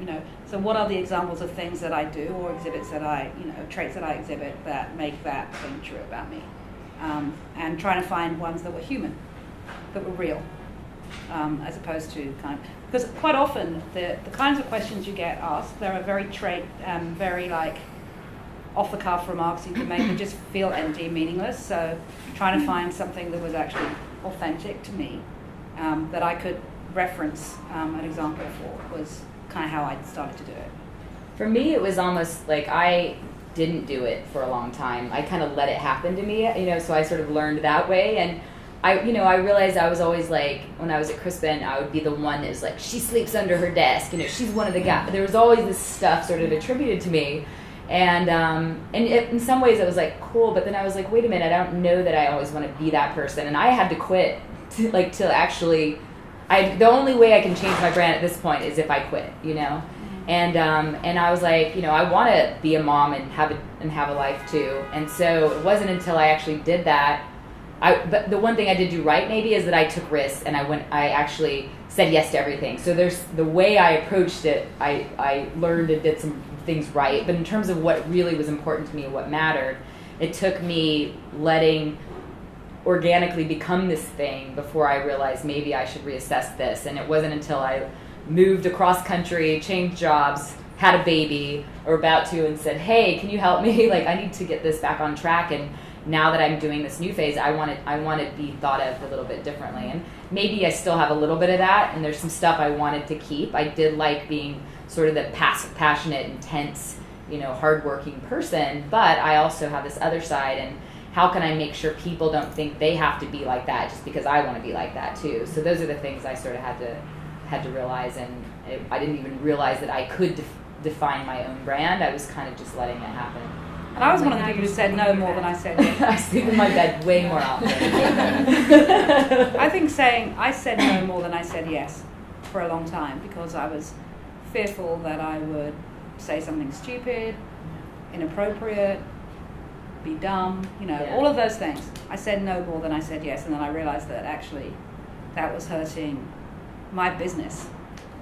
So what are the examples of things that I do or exhibits that traits that I exhibit that make that thing true about me? And trying to find ones that were human, that were real, as opposed to because quite often the kinds of questions you get asked, there are very very like off-the-cuff remarks you can make that just feel empty, meaningless. So trying to find something that was actually authentic to me, that I could reference an example for, was kind of how I started to do it. For me, it was almost like I didn't do it for a long time. I kind of let it happen to me, so I sort of learned that way. And I realized I was always like, when I was at Crispin, I would be the one that was like, she sleeps under her desk, she's one of the guys. There was always this stuff sort of attributed to me. And in some ways it was like cool, but then I was like, wait a minute, I don't know that I always want to be that person. And I had to quit to actually, the only way I can change my brand at this point is if I quit, And I was like, I want to be a mom and have a life too. And so it wasn't until I actually did that. But the one thing I did do right maybe is that I took risks and I actually said yes to everything. So there's the way I approached it. I learned and did some things right. But in terms of what really was important to me and what mattered, it took me letting organically become this thing before I realized maybe I should reassess this. And it wasn't until I moved across country, changed jobs, had a baby, or about to, and said, hey, can you help me? I need to get this back on track. And now that I'm doing this new phase, I want to be thought of a little bit differently. And maybe I still have a little bit of that, and there's some stuff I wanted to keep. I did like being sort of the passionate, intense, hardworking person, but I also have this other side, and how can I make sure people don't think they have to be like that just because I want to be like that too? So those are the things I sort of had to realize, and I didn't even realize that I could define my own brand. I was kind of just letting it happen. And I was one of the people who said no more than I said yes. I sleep in my bed way more often. I think I said no more than I said yes for a long time, because I was fearful that I would say something stupid, inappropriate, be dumb, all of those things. I said no more than I said yes, and then I realized that actually that was hurting my business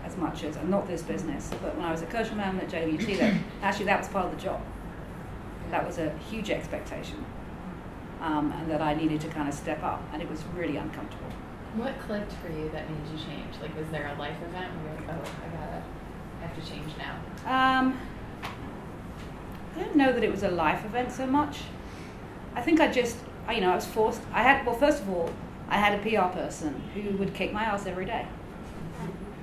as much as, and not this business, but when I was at Kirschenbaum at JWT, that was part of the job. That was a huge expectation, and that I needed to kind of step up, and it was really uncomfortable. What clicked for you that made you change? Was there a life event where you're like, oh, I have to change now? I don't know that it was a life event so much. I think I was forced. First of all, I had a PR person who would kick my ass every day,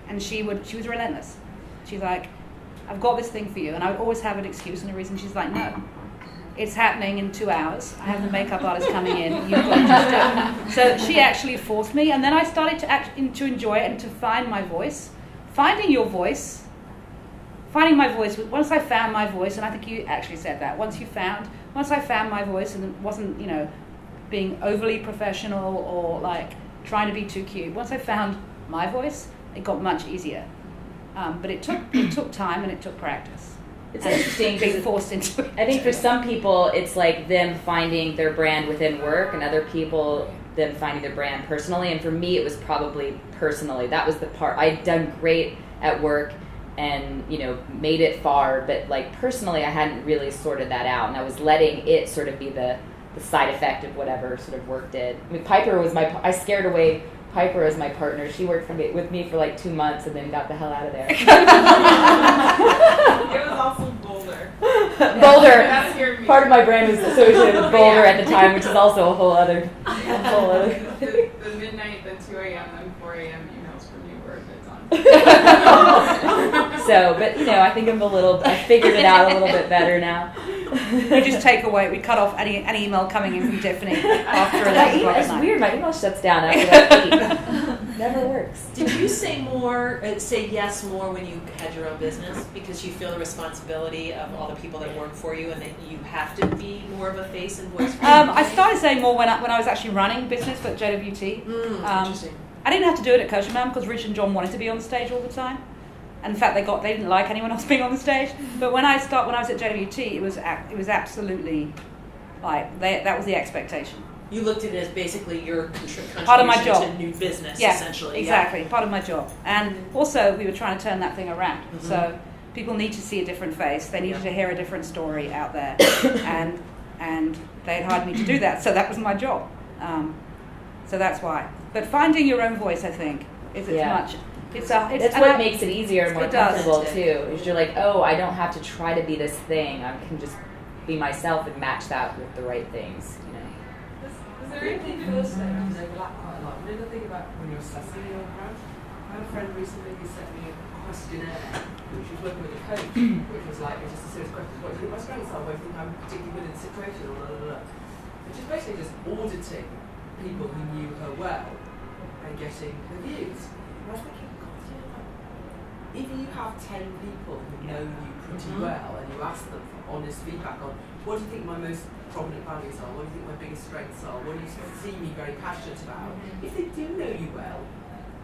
and she was relentless. She's like, I've got this thing for you, and I would always have an excuse and a reason. She's like, no, it's happening in 2 hours. I have the makeup artist coming in. You've got to just do it. So she actually forced me, and then I started to enjoy it and to find my voice. Finding my voice. Once I found my voice, and I think you actually said that. Once I found my voice, and it wasn't, being overly professional or trying to be too cute. Once I found my voice, it got much easier. But it took time and it took practice. It's interesting being forced into it. I think for some people, it's like them finding their brand within work, and other people them finding their brand personally. And for me, it was probably personally. That was the part. I'd done great at work and made it far, but personally, I hadn't really sorted that out, and I was letting it sort of be the side effect of whatever sort of work did. I mean, Piper was I scared away Piper as my partner. She worked with me for 2 months and then got the hell out of there. It was also Boulder. Boulder. Part of my brand was associated with Boulder at the time, which is also a whole other. The midnight, the 2 a.m. and 4 a.m. emails from you were a bit on. So, but I think I figured it out a little bit better now. We just we cut off any email coming in from Tiffany after 11 o'clock. It's weird, my email shuts down after that 8. Never works. Did you say yes more when you had your own business, because you feel the responsibility of all the people that work for you, and that you have to be more of a face and voice for I started saying more when I was actually running business for JWT. Interesting. I didn't have to do it at Kirschenbaum because Rich and John wanted to be on stage all the time. And in fact, they didn't like anyone else being on the stage. But when I was at JWT, it was absolutely like that was the expectation. You looked at it as basically your contribution Part of my job. to new business, Yeah, essentially. exactly. Part of my job. And also, we were trying to turn that thing around. Mm-hmm. So people need to see a different face. They needed to hear a different story out there. and they'd hired me to do that. So that was my job. So that's why. But finding your own voice, I think, is as much. That's what makes it easier and more comfortable too. Is you're like, oh, I don't have to try to be this thing. I can just be myself and match that with the right things. You know. Is there anything for those things overlap quite a lot? You know the thing about when you're assessing your brand? I had a friend recently who sent me a questionnaire, which was working with a coach, which was like, it's just a series of questions. What do you think my strengths are? What do you think I'm particularly good in the situation? Or blah, blah, blah. Which is basically just auditing people who knew her well and getting her views. And I was thinking, if you have 10 people who know you pretty well and you ask them for honest feedback on what do you think my most prominent values are, what do you think my biggest strengths are, what do you see me very passionate about, if they do know you well,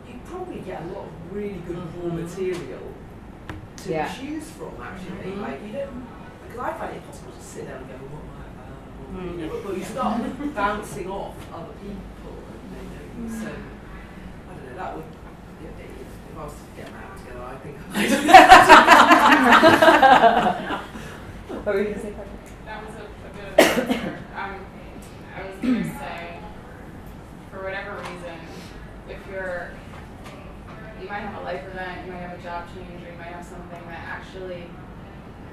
you probably get a lot of really good raw material to choose from actually. Like you don't, because I find it impossible to sit there and go, what am I about? But you start bouncing off other people and they know you. So I don't know, that would be a bit. If I was to get my act together, I think I might. What were you going to say, Parker? That was a bit of an answer. I was going to say, for whatever reason, if you might have a life event, you might have a job change, or you might have something that actually,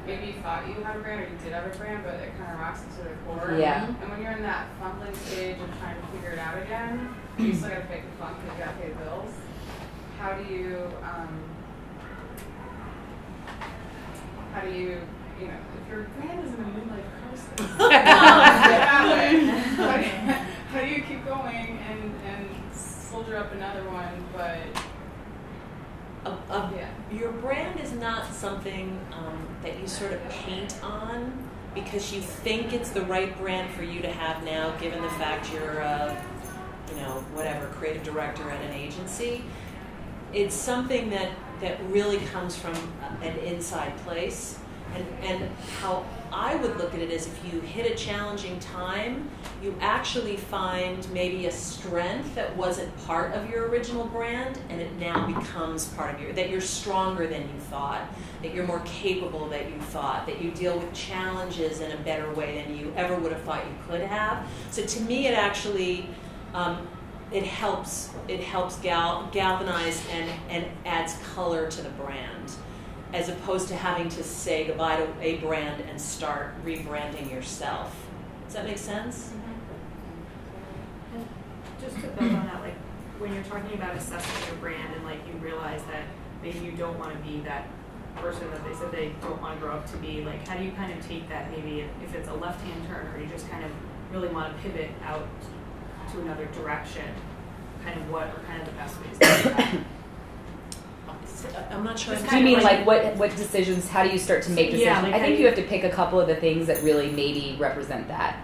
maybe you thought you had a brand, or you did have a brand, but it kind of rocks into the core. Yeah. And when you're in that fumbling stage of trying to figure it out again, you still got to fake the funk because you got to pay the bills. How do you, if your brand is in a midlife crisis, how do you keep going and soldier up another one, but your brand is not something that you sort of paint on because you think it's the right brand for you to have now, given the fact you're a, creative director at an agency. It's something that really comes from an inside place. And how I would look at it is if you hit a challenging time, you actually find maybe a strength that wasn't part of your original brand, and it now becomes part of that you're stronger than you thought, that you're more capable than you thought, that you deal with challenges in a better way than you ever would have thought you could have. So to me, it actually, it helps galvanize and adds color to the brand, as opposed to having to say goodbye to a brand and start rebranding yourself. Does that make sense? And just to build on that, like when you're talking about assessing your brand and like you realize that maybe you don't want to be that person that they said they don't want to grow up to be, like how do you kind of take that, maybe if it's a left-hand turn or you just kind of really want to pivot out to another direction, kind of what are kind of the best ways to do that? I'm not sure. Do you mean like what decisions? How do you start to make decisions? Yeah, like I think you have to pick a couple of the things that really maybe represent that.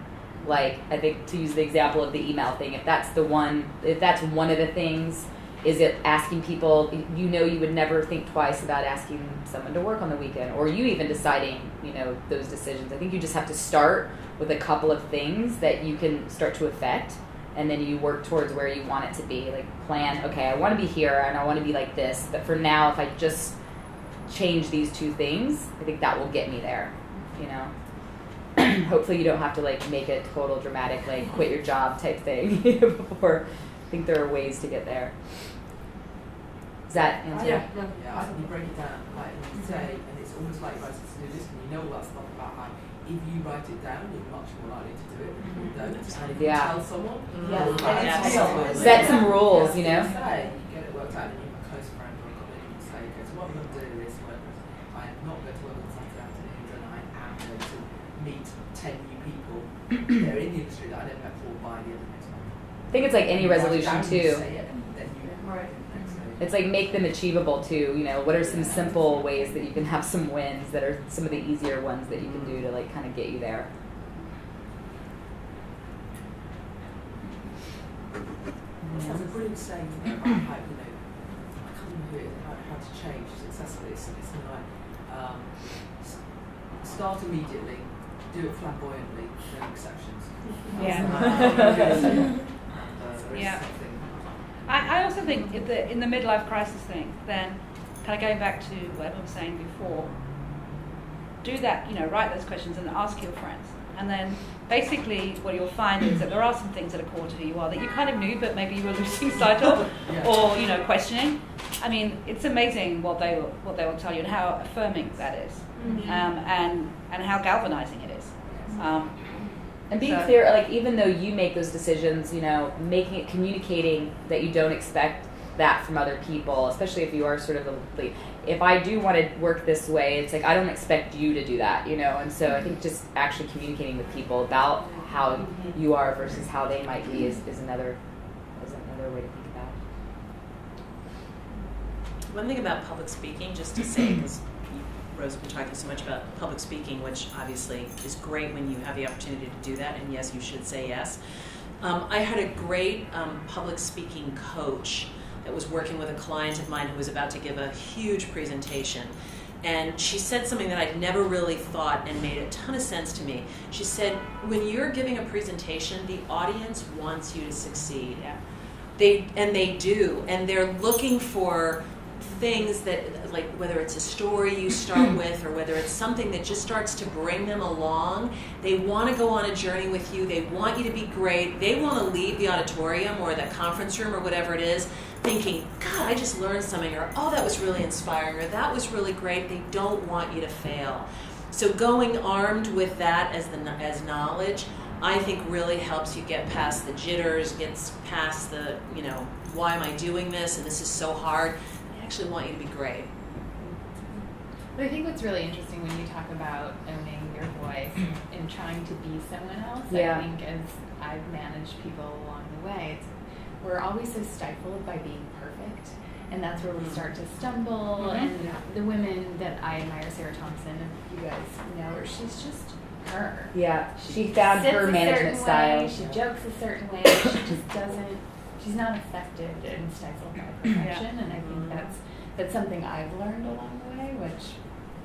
Like I think to use the example of the email thing, if that's one of the things, is it asking people? You would never think twice about asking someone to work on the weekend, or you even deciding those decisions. I think you just have to start with a couple of things that you can start to affect. And then you work towards where you want it to be. Like plan, okay, I want to be here and I want to be like this. But for now, if I just change these two things, I think that will get me there, Hopefully you don't have to like make a total dramatic, like quit your job type thing before. I think there are ways to get there. Does that answer? Yeah, I think you break it down, like you say, and it's almost like writing to do this, and you know all that stuff about how if you write it down, you're much more likely to do it than if you don't. And if you tell someone, set some rules, Say, you get it worked out, and you have a close friend or a colleague and say, okay, so what I'm going to do is I'm not going to work on Saturday afternoons, and I am going to meet 10 new people that are in the industry that I never met before by the end of next month. I think it's like any resolution too. Right. It's like make them achievable too. What are some simple ways that you can have some wins that are some of the easier ones that you can do to like kind of get you there. There's a brilliant saying about how, I can't remember who how to change successfully. It's something like start immediately, do it flamboyantly, no exceptions. Yeah. I also think in the midlife crisis thing, then kind of going back to what Emma was saying before, do that, write those questions and ask your friends. And then basically what you'll find is that there are some things that are core to who you are that you kind of knew, but maybe you were losing sight of or, questioning. I mean, it's amazing what they will tell you and how affirming that is, and how galvanizing it is. And being clear, like even though you make those decisions, communicating that you don't expect that from other people, especially if you are sort of if I do want to work this way, it's like I don't expect you to do that, and so I think just actually communicating with people about how you are versus how they might be is another way to think about it. One thing about public speaking, just to say, because Rose has been talking so much about public speaking, which obviously is great when you have the opportunity to do that, and yes, you should say yes. I had a great public speaking coach that was working with a client of mine who was about to give a huge presentation. And she said something that I'd never really thought and made a ton of sense to me. She said, when you're giving a presentation, the audience wants you to succeed. Yeah. They do, and they're looking for things that, like whether it's a story you start with or whether it's something that just starts to bring them along. They want to go on a journey with you. They want you to be great. They want to leave the auditorium or the conference room or whatever it is thinking, God, I just learned something, or oh, that was really inspiring, or that was really great. They don't want you to fail. So going armed with that as knowledge, I think really helps you get past the jitters, gets past the, why am I doing this and this is so hard. I actually want you to be great. But I think what's really interesting when you talk about owning your voice and trying to be someone else, I think as I've managed people along the way, we're always so stifled by being perfect. And that's where we start to stumble. And the women that I admire, Sarah Thompson, you guys know her, she's just her. Yeah, she found her management style. She jokes a certain way. She just doesn't. She's not affected and stifled by perfection. And I think that's something I've learned along the way, which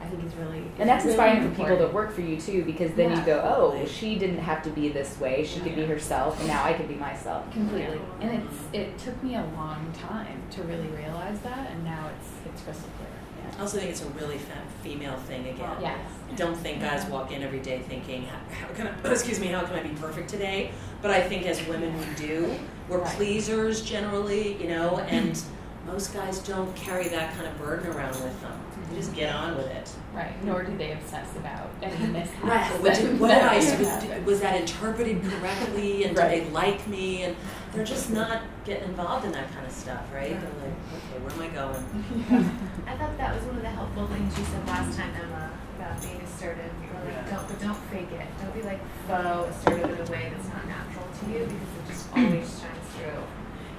I think is really and that's really inspiring for important. people that work for you too, because then you go, oh, she didn't have to be this way. She could be herself, and now I can be myself. Completely. And it took me a long time to really realize that, and now it's crystal clear. I also think it's a really female thing again. Yes. Don't think guys walk in every day thinking, how can I be perfect today? But I think as women we do. We're pleasers generally, and most guys don't carry that kind of burden around with them. They just get on with it. Right. Nor do they obsess about any mishaps. Right. Was that interpreted correctly? And do they like me? And they're just not getting involved in that kind of stuff, right? They're like, okay, where am I going? I thought that was one of the helpful things you said last time, Emma, about being assertive. You were like, don't fake it. Don't be like faux assertive in a way that's not natural to you, because it just always shines through.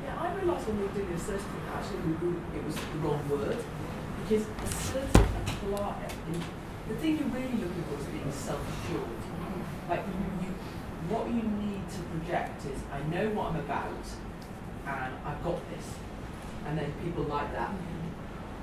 Yeah, I realised when we were doing assertive, actually it was the wrong word. Because assertive and polite, the thing you're really looking for is being self-assured. Like, what you need to project is, I know what I'm about, and I've got this. And then people like that.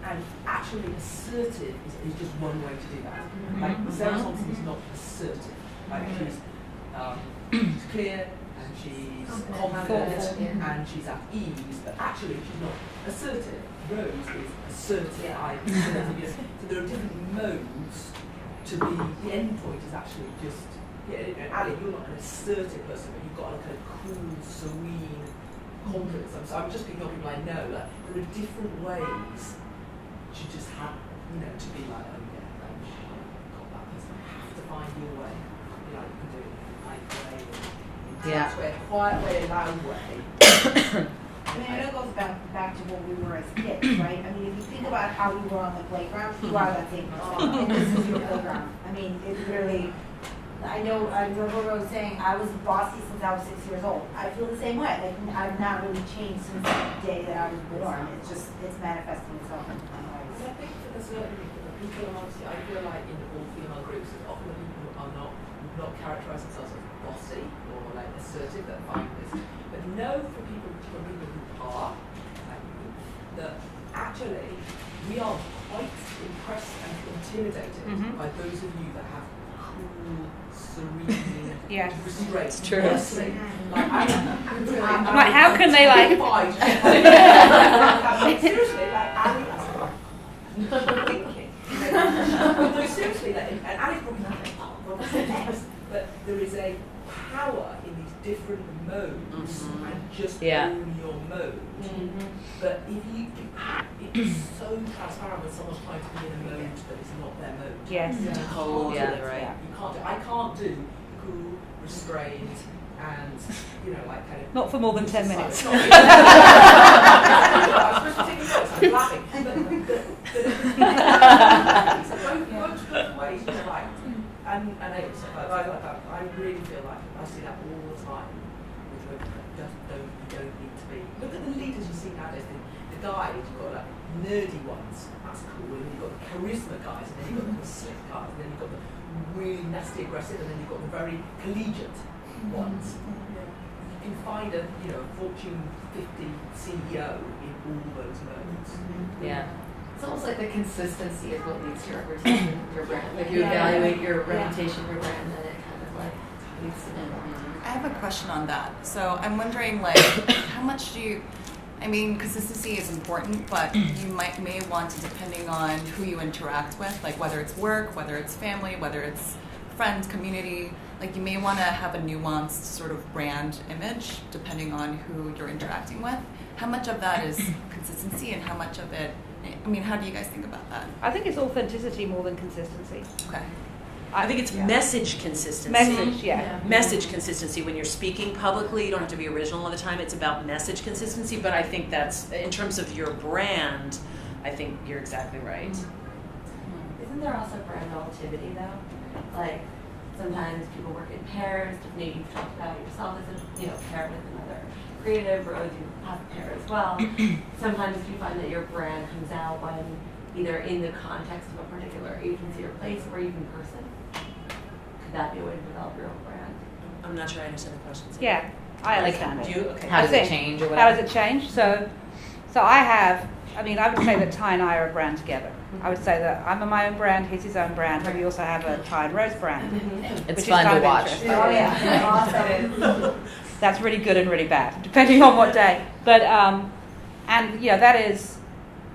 And actually assertive is just one way to do that. Like, Sarah Thompson is not assertive. Like, she's clear, and she's confident, and she's at ease, but actually she's not assertive. Rose is assertive. So there are different modes to be. The end point is actually just. Ali, you're not an assertive person, but you've got a kind of cool, serene confidence. So I'm just picking up people I know. Like, there are different ways to just have, to be like, oh yeah, got that person. You have to find your way. You can do it in a light way, intense way, a quiet way, a loud way. I mean, it goes back to when we were as kids, right? I mean, if you think about how we were on the playground, you are that same person, and this is your playground. I mean, it's really, I remember Rose saying, I was bossy since I was 6 years old. I feel the same way. Like, I've not really changed since the day that I was born. It's manifesting itself in ways. I think for the certain people, obviously, I feel like in all female groups, often the people are not characterised themselves as bossy or like assertive, that find this. But no, for people who are, like, that actually we are quite impressed and intimidated by those of you that have cool, serene restraint. It's true. Honestly, I'm like, how can they like? Seriously, like Ali has thinking. No, seriously, like, and Ali's probably not like, oh, God, that's so nice. But there is a power in these different modes and just own your mode. But if you, it's so transparent when someone's trying to be in a mode that is not their mode. Yes. Totally right. You can't do. I can't do cool, restrained, and like kind of. Not for more than 10 minutes. I was supposed to take notes. I'm laughing. It's both ways. Like, and I really feel like I see that all the time. With you don't need to be. Look at the leaders you see nowadays. The guys, you've got like nerdy ones, that's cool, and then you've got the charisma guys, and then you've got the slick guys, and then you've got the really nasty aggressive, and then you've got the very collegiate ones. You can find a Fortune 50 CEO in all those modes. Yeah. It's almost like the consistency is what leads to your reputation, your brand. Like you evaluate your reputation, your brand, and it kind of like leads to that. I have a question on that. So I'm wondering, like, how much do you, I mean, consistency is important, but you may want to, depending on who you interact with, like whether it's work, whether it's family, whether it's friends, community, like you may want to have a nuanced sort of brand image depending on who you're interacting with. How much of that is consistency and how much of it, I mean, how do you guys think about that? I think it's authenticity more than consistency. Okay. I think it's message consistency. Message consistency. When you're speaking publicly, you don't have to be original all the time. It's about message consistency. But I think that's, in terms of your brand, I think you're exactly right. Isn't there also brand relativity though? Like sometimes people work in pairs. Maybe you've talked about yourself as a pair with another creative, or you have a pair as well. Sometimes you find that your brand comes out when either in the context of a particular agency or place, or even person. Could that be a way to develop your own brand? I'm not sure I understand the question. Yeah, I understand. Do you? Okay. How does it change or whatever? How does it change? So I would say that Ty and I are a brand together. I would say that I'm my own brand, he's his own brand, but we also have a Ty and Rose brand. It's fun to watch. Oh yeah, awesome. That's really good and really bad, depending on what day. But that is,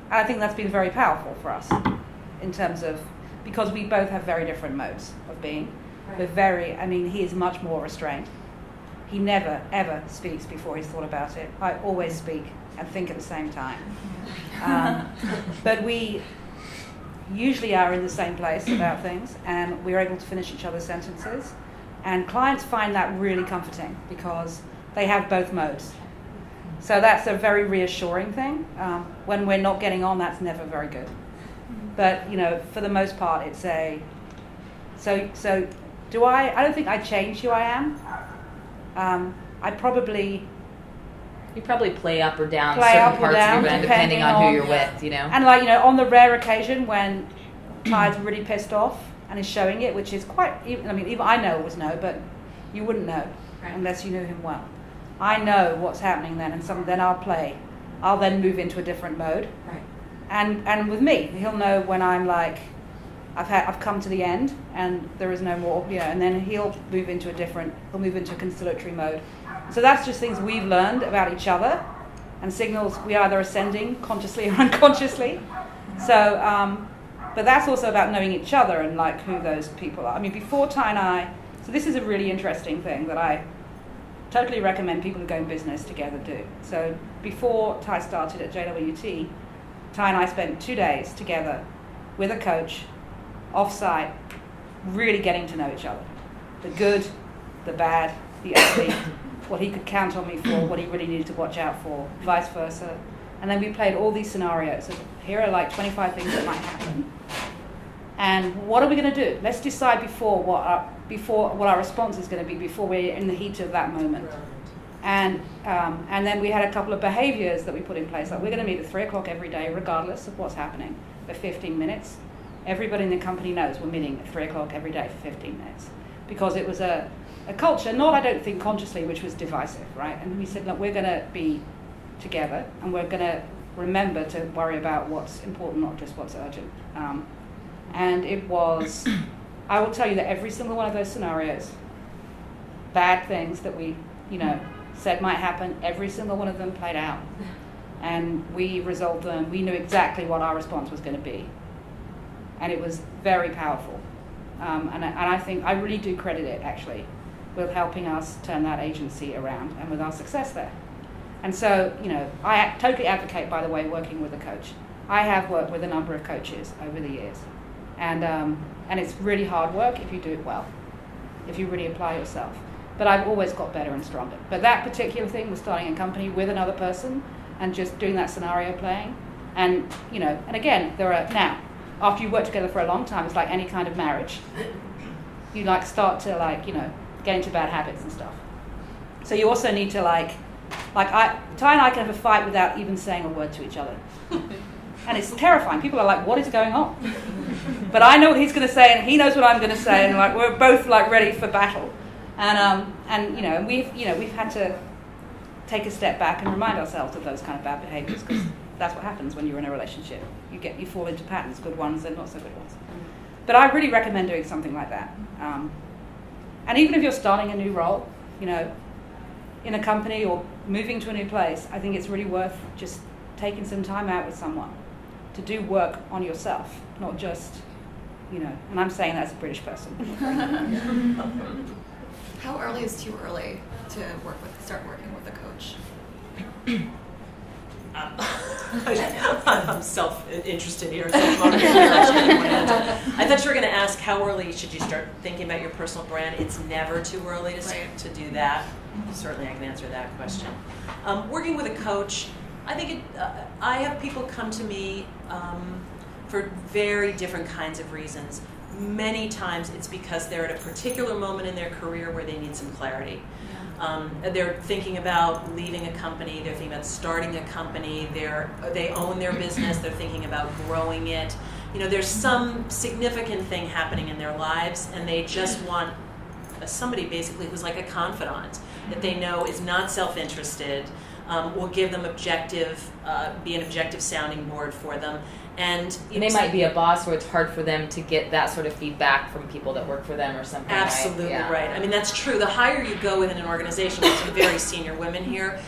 I think that's been very powerful for us in terms of, because we both have very different modes of being. We're he is much more restrained. He never, ever speaks before he's thought about it. I always speak and think at the same time. But we usually are in the same place about things, and we're able to finish each other's sentences. And clients find that really comforting because they have both modes. So that's a very reassuring thing. When we're not getting on, that's never very good. But for the most part, it's I don't think I change who I am. You probably play up or down certain parts of your brand depending on who you're with, And on the rare occasion when Ty's really pissed off and is showing it, which is quite, even I know it was no, but you wouldn't know unless you knew him well. I know what's happening then, and then I'll then move into a different mode. Right. And with me, he'll know when I'm like, I've come to the end and there is no more, and then he'll move into a conciliatory mode. So that's just things we've learned about each other, and signals we are either ascending consciously or unconsciously. So, but that's also about knowing each other and like who those people are. Before Ty and I, so this is a really interesting thing that I totally recommend people who go in business together do. So before Ty started at JWT, Ty and I spent 2 days together with a coach, off-site, really getting to know each other. The good, the bad, the ugly, what he could count on me for, what he really needed to watch out for, vice versa. And then we played all these scenarios. So here are like 25 things that might happen. And what are we going to do? Let's decide before what our response is going to be before we're in the heat of that moment. And then we had a couple of behaviors that we put in place. Like we're going to meet at 3 o'clock every day, regardless of what's happening, for 15 minutes. Everybody in the company knows we're meeting at 3 o'clock every day for 15 minutes. Because it was a culture, not I don't think consciously, which was divisive, right? And we said, look, we're going to be together and we're going to remember to worry about what's important, not just what's urgent. And it was, I will tell you that every single one of those scenarios, bad things that we, said might happen, every single one of them played out. And we resolved them. We knew exactly what our response was going to be. And it was very powerful. And I think I really do credit it, actually, with helping us turn that agency around and with our success there. And so, I totally advocate, by the way, working with a coach. I have worked with a number of coaches over the years. And it's really hard work if you do it well, if you really apply yourself. But I've always got better and stronger. But that particular thing was starting a company with another person and just doing that scenario playing. And, and again, now, after you work together for a long time, it's like any kind of marriage. You start to get into bad habits and stuff. So you also need to Ty and I can have a fight without even saying a word to each other. And it's terrifying. People are like, what is going on? But I know what he's going to say and he knows what I'm going to say, and we're both ready for battle. And we've had to take a step back and remind ourselves of those kind of bad behaviors, because that's what happens when you're in a relationship. You fall into patterns, good ones and not so good ones. But I really recommend doing something like that. And even if you're starting a new role, in a company or moving to a new place, I think it's really worth just taking some time out with someone to do work on yourself, not just, and I'm saying that as a British person. How early is too early to start working with a coach? I'm self-interested here. I thought you were going to ask how early should you start thinking about your personal brand. It's never too early to do that. Certainly I can answer that question. Working with a coach, I think I have people come to me for very different kinds of reasons. Many times it's because they're at a particular moment in their career where they need some clarity. They're thinking about leaving a company, they're thinking about starting a company, they own their business, they're thinking about growing it. There's some significant thing happening in their lives, and they just want somebody basically who's like a confidant that they know is not self-interested, will give them be an objective sounding board for them. And they might be a boss where it's hard for them to get that sort of feedback from people that work for them or something. Absolutely right. I mean, that's true. The higher you go within an organization, with some very senior women here,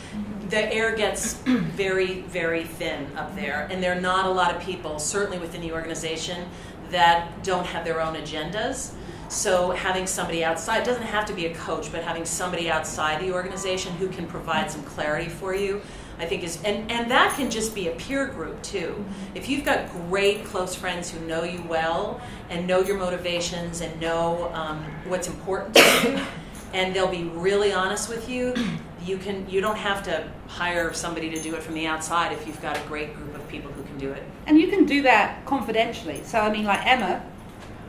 the air gets very, very thin up there. And there are not a lot of people, certainly within the organization, that don't have their own agendas. So having somebody outside, doesn't have to be a coach, but having somebody outside the organization who can provide some clarity for you, I think is, and that can just be a peer group too. If you've got great close friends who know you well and know your motivations and know what's important to you, and they'll be really honest with you, you don't have to hire somebody to do it from the outside if you've got a great group of people who can do it. And you can do that confidentially. So I mean, like Emma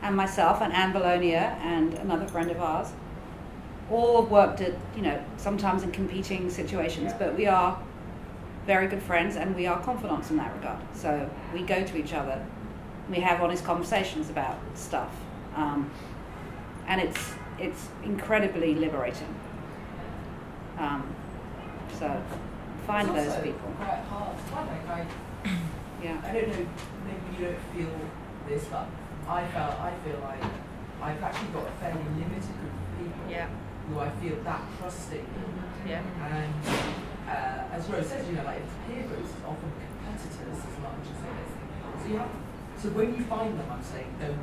and myself and Anne Bologna and another friend of ours all worked at, sometimes in competing situations, but we are very good friends and we are confidants in that regard. So we go to each other, we have honest conversations about stuff, and it's incredibly liberating. So find those people. Quite hard. Yeah. I don't know. Maybe you don't feel this, but I feel like I've actually got a fairly limited group of people who I feel that trusting. Yeah. And as Rose says, it's peer groups, it's often competitors as much as anything. So when you find them, I'm saying don't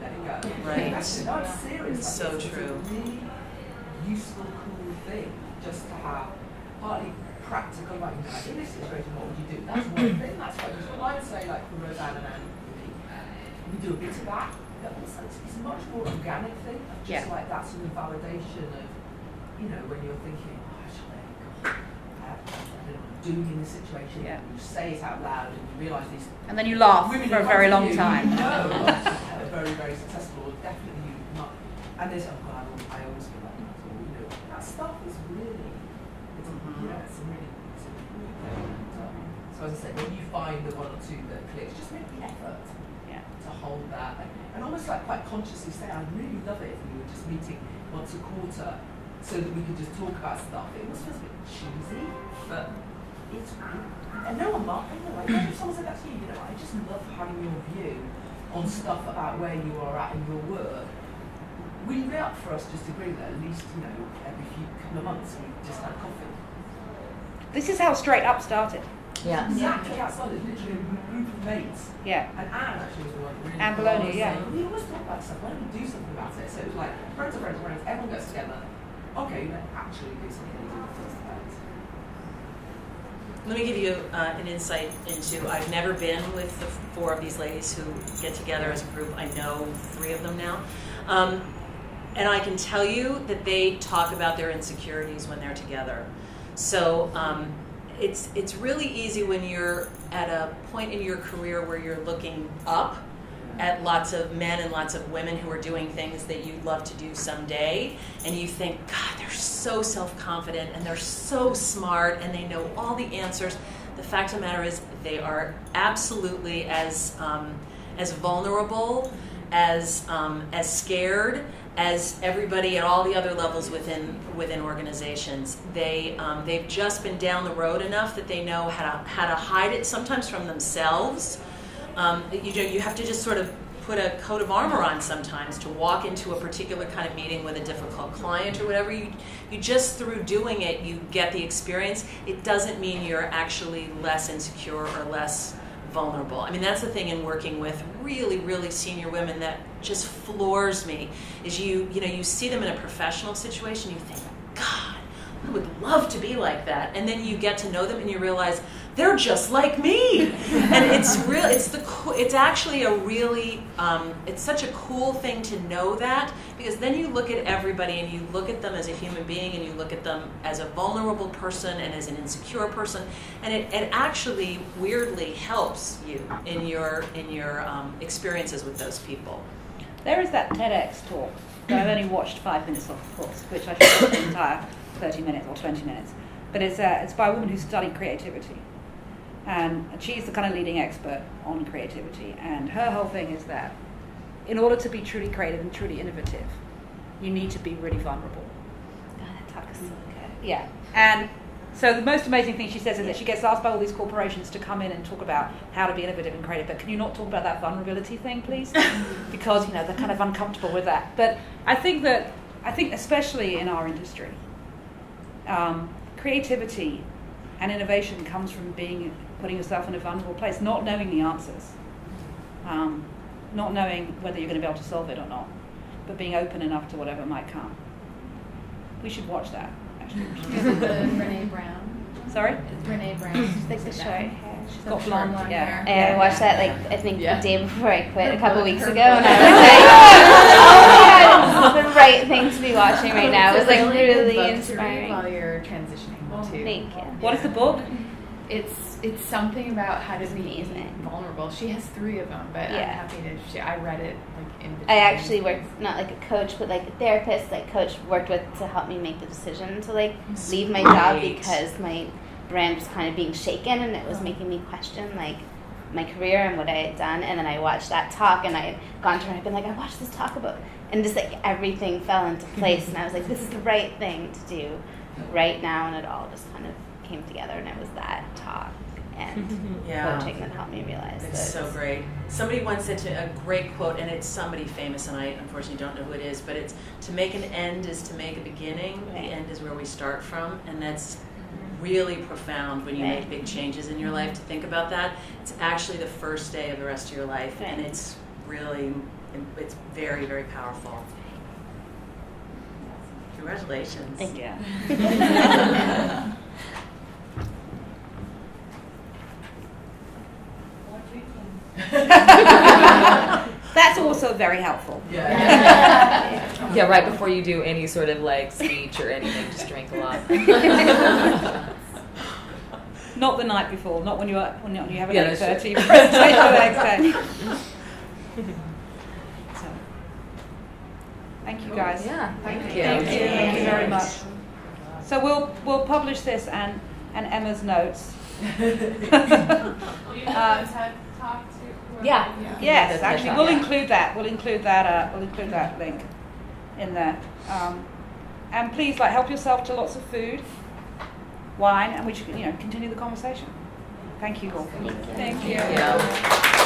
let it go. Right. I'm serious. It's so true. It's a really useful, cool thing just to have partly practical, in this situation, what would you do? That's one thing, that's quite useful. I'd say, for Roseanne and Anne, we do a bit of that. It's a much more organic thing, just like that sort of validation of, when you're thinking, I don't know what I'm doing in this situation. Yeah. You say it out loud and you realise these. And then you laugh for a very long time. No, very, very successful. Definitely not. And there's, I always feel like that stuff is really, it's a really thing. So as I said, when you find the one or two that clicks, just make the effort to hold that. And almost quite consciously say, I'd really love it if we were just meeting once a quarter so that we could just talk about stuff. It almost feels a bit cheesy, but and no one marked me away. If someone said that to you, you know, I just love having your view on stuff about where you are at in your work. Will you be up for us just agree that at least, you know, every few couple of months we just have coffee? This is how Straight Up started. Yeah. Exactly, that's literally a group of mates. Yeah. And Anne actually was the one really Anne Bologna, yeah. saying, we always talk about stuff, why don't we do something about it? So it was like, friends of friends, everyone gets together. Okay, let's actually do something and do things about it. Let me give you an insight into, I've never been with the 4 of these ladies who get together as a group. I know 3 of them now. And I can tell you that they talk about their insecurities when they're together. So it's really easy when you're at a point in your career where you're looking up at lots of men and lots of women who are doing things that you'd love to do someday, and you think, God, they're so self-confident and they're so smart and they know all the answers. The fact of the matter is they are absolutely as vulnerable, as scared as everybody at all the other levels within organizations. They've just been down the road enough that they know how to hide it sometimes from themselves. You have to just sort of put a coat of armor on sometimes to walk into a particular kind of meeting with a difficult client or whatever. You just, through doing it, you get the experience. It doesn't mean you're actually less insecure or less vulnerable. I mean, that's the thing in working with really, really senior women that just floors me, is you see them in a professional situation, you think, God, I would love to be like that. And then you get to know them and you realize they're just like me. And it's actually a really, it's such a cool thing to know that, because then you look at everybody and you look at them as a human being and you look at them as a vulnerable person and as an insecure person, and it actually weirdly helps you in your experiences with those people. There is that TEDx talk that I've only watched 5 minutes of course, which I should watch the entire 30 minutes or 20 minutes. But it's by a woman who studied creativity. And she's the kind of leading expert on creativity. And her whole thing is that in order to be truly creative and truly innovative, you need to be really vulnerable. God, that talk is so good. Yeah. And so the most amazing thing she says is that she gets asked by all these corporations to come in and talk about how to be innovative and creative, but can you not talk about that vulnerability thing, please? Because, they're kind of uncomfortable with that. But I think especially in our industry, creativity and innovation comes from putting yourself in a vulnerable place, not knowing the answers, not knowing whether you're going to be able to solve it or not, but being open enough to whatever might come. We should watch that, actually. Brene Brown. Sorry? It's Brene Brown. She's like the short hair. She's got blonde hair. And I watched that I think the day before I quit a couple weeks ago, and I was like, oh my God, this is the right thing to be watching right now. It was like really inspiring. While you're transitioning too. Thank you. What is the book? It's something about how to be vulnerable. She has 3 of them, but I'm happy to. I read it in between. I actually worked not like a coach, but like a therapist. Like coach worked with to help me make the decision to leave my job because my brand was kind of being shaken, and it was making me question my career and what I had done. And then I watched that talk, and I had gone to her and I'd been like, I watched this talk about, and just everything fell into place, and I was like, this is the right thing to do right now, and it all just kind of came together, and it was that talk and coaching that helped me realize It's so great. Somebody once said a great quote, and it's somebody famous, and I unfortunately don't know who it is, but it's, to make an end is to make a beginning. The end is where we start from, and that's really profound when you make big changes in your life, to think about that. It's actually the first day of the rest of your life, and it's really, it's very, very powerful. Congratulations. Thank you. That's also very helpful. Yeah, right before you do any sort of speech or anything, just drink a lot. Not the night before, not when you have an 8:30 presentation the next day. So, thank you guys. Yeah, thank you. Thank you very much. So we'll publish this and Emma's notes. Yes, actually, we'll include that. We'll include that link in there. And please, help yourself to lots of food. wine, and we should continue the conversation. Thank you all. Thank you. Thank you. Yeah.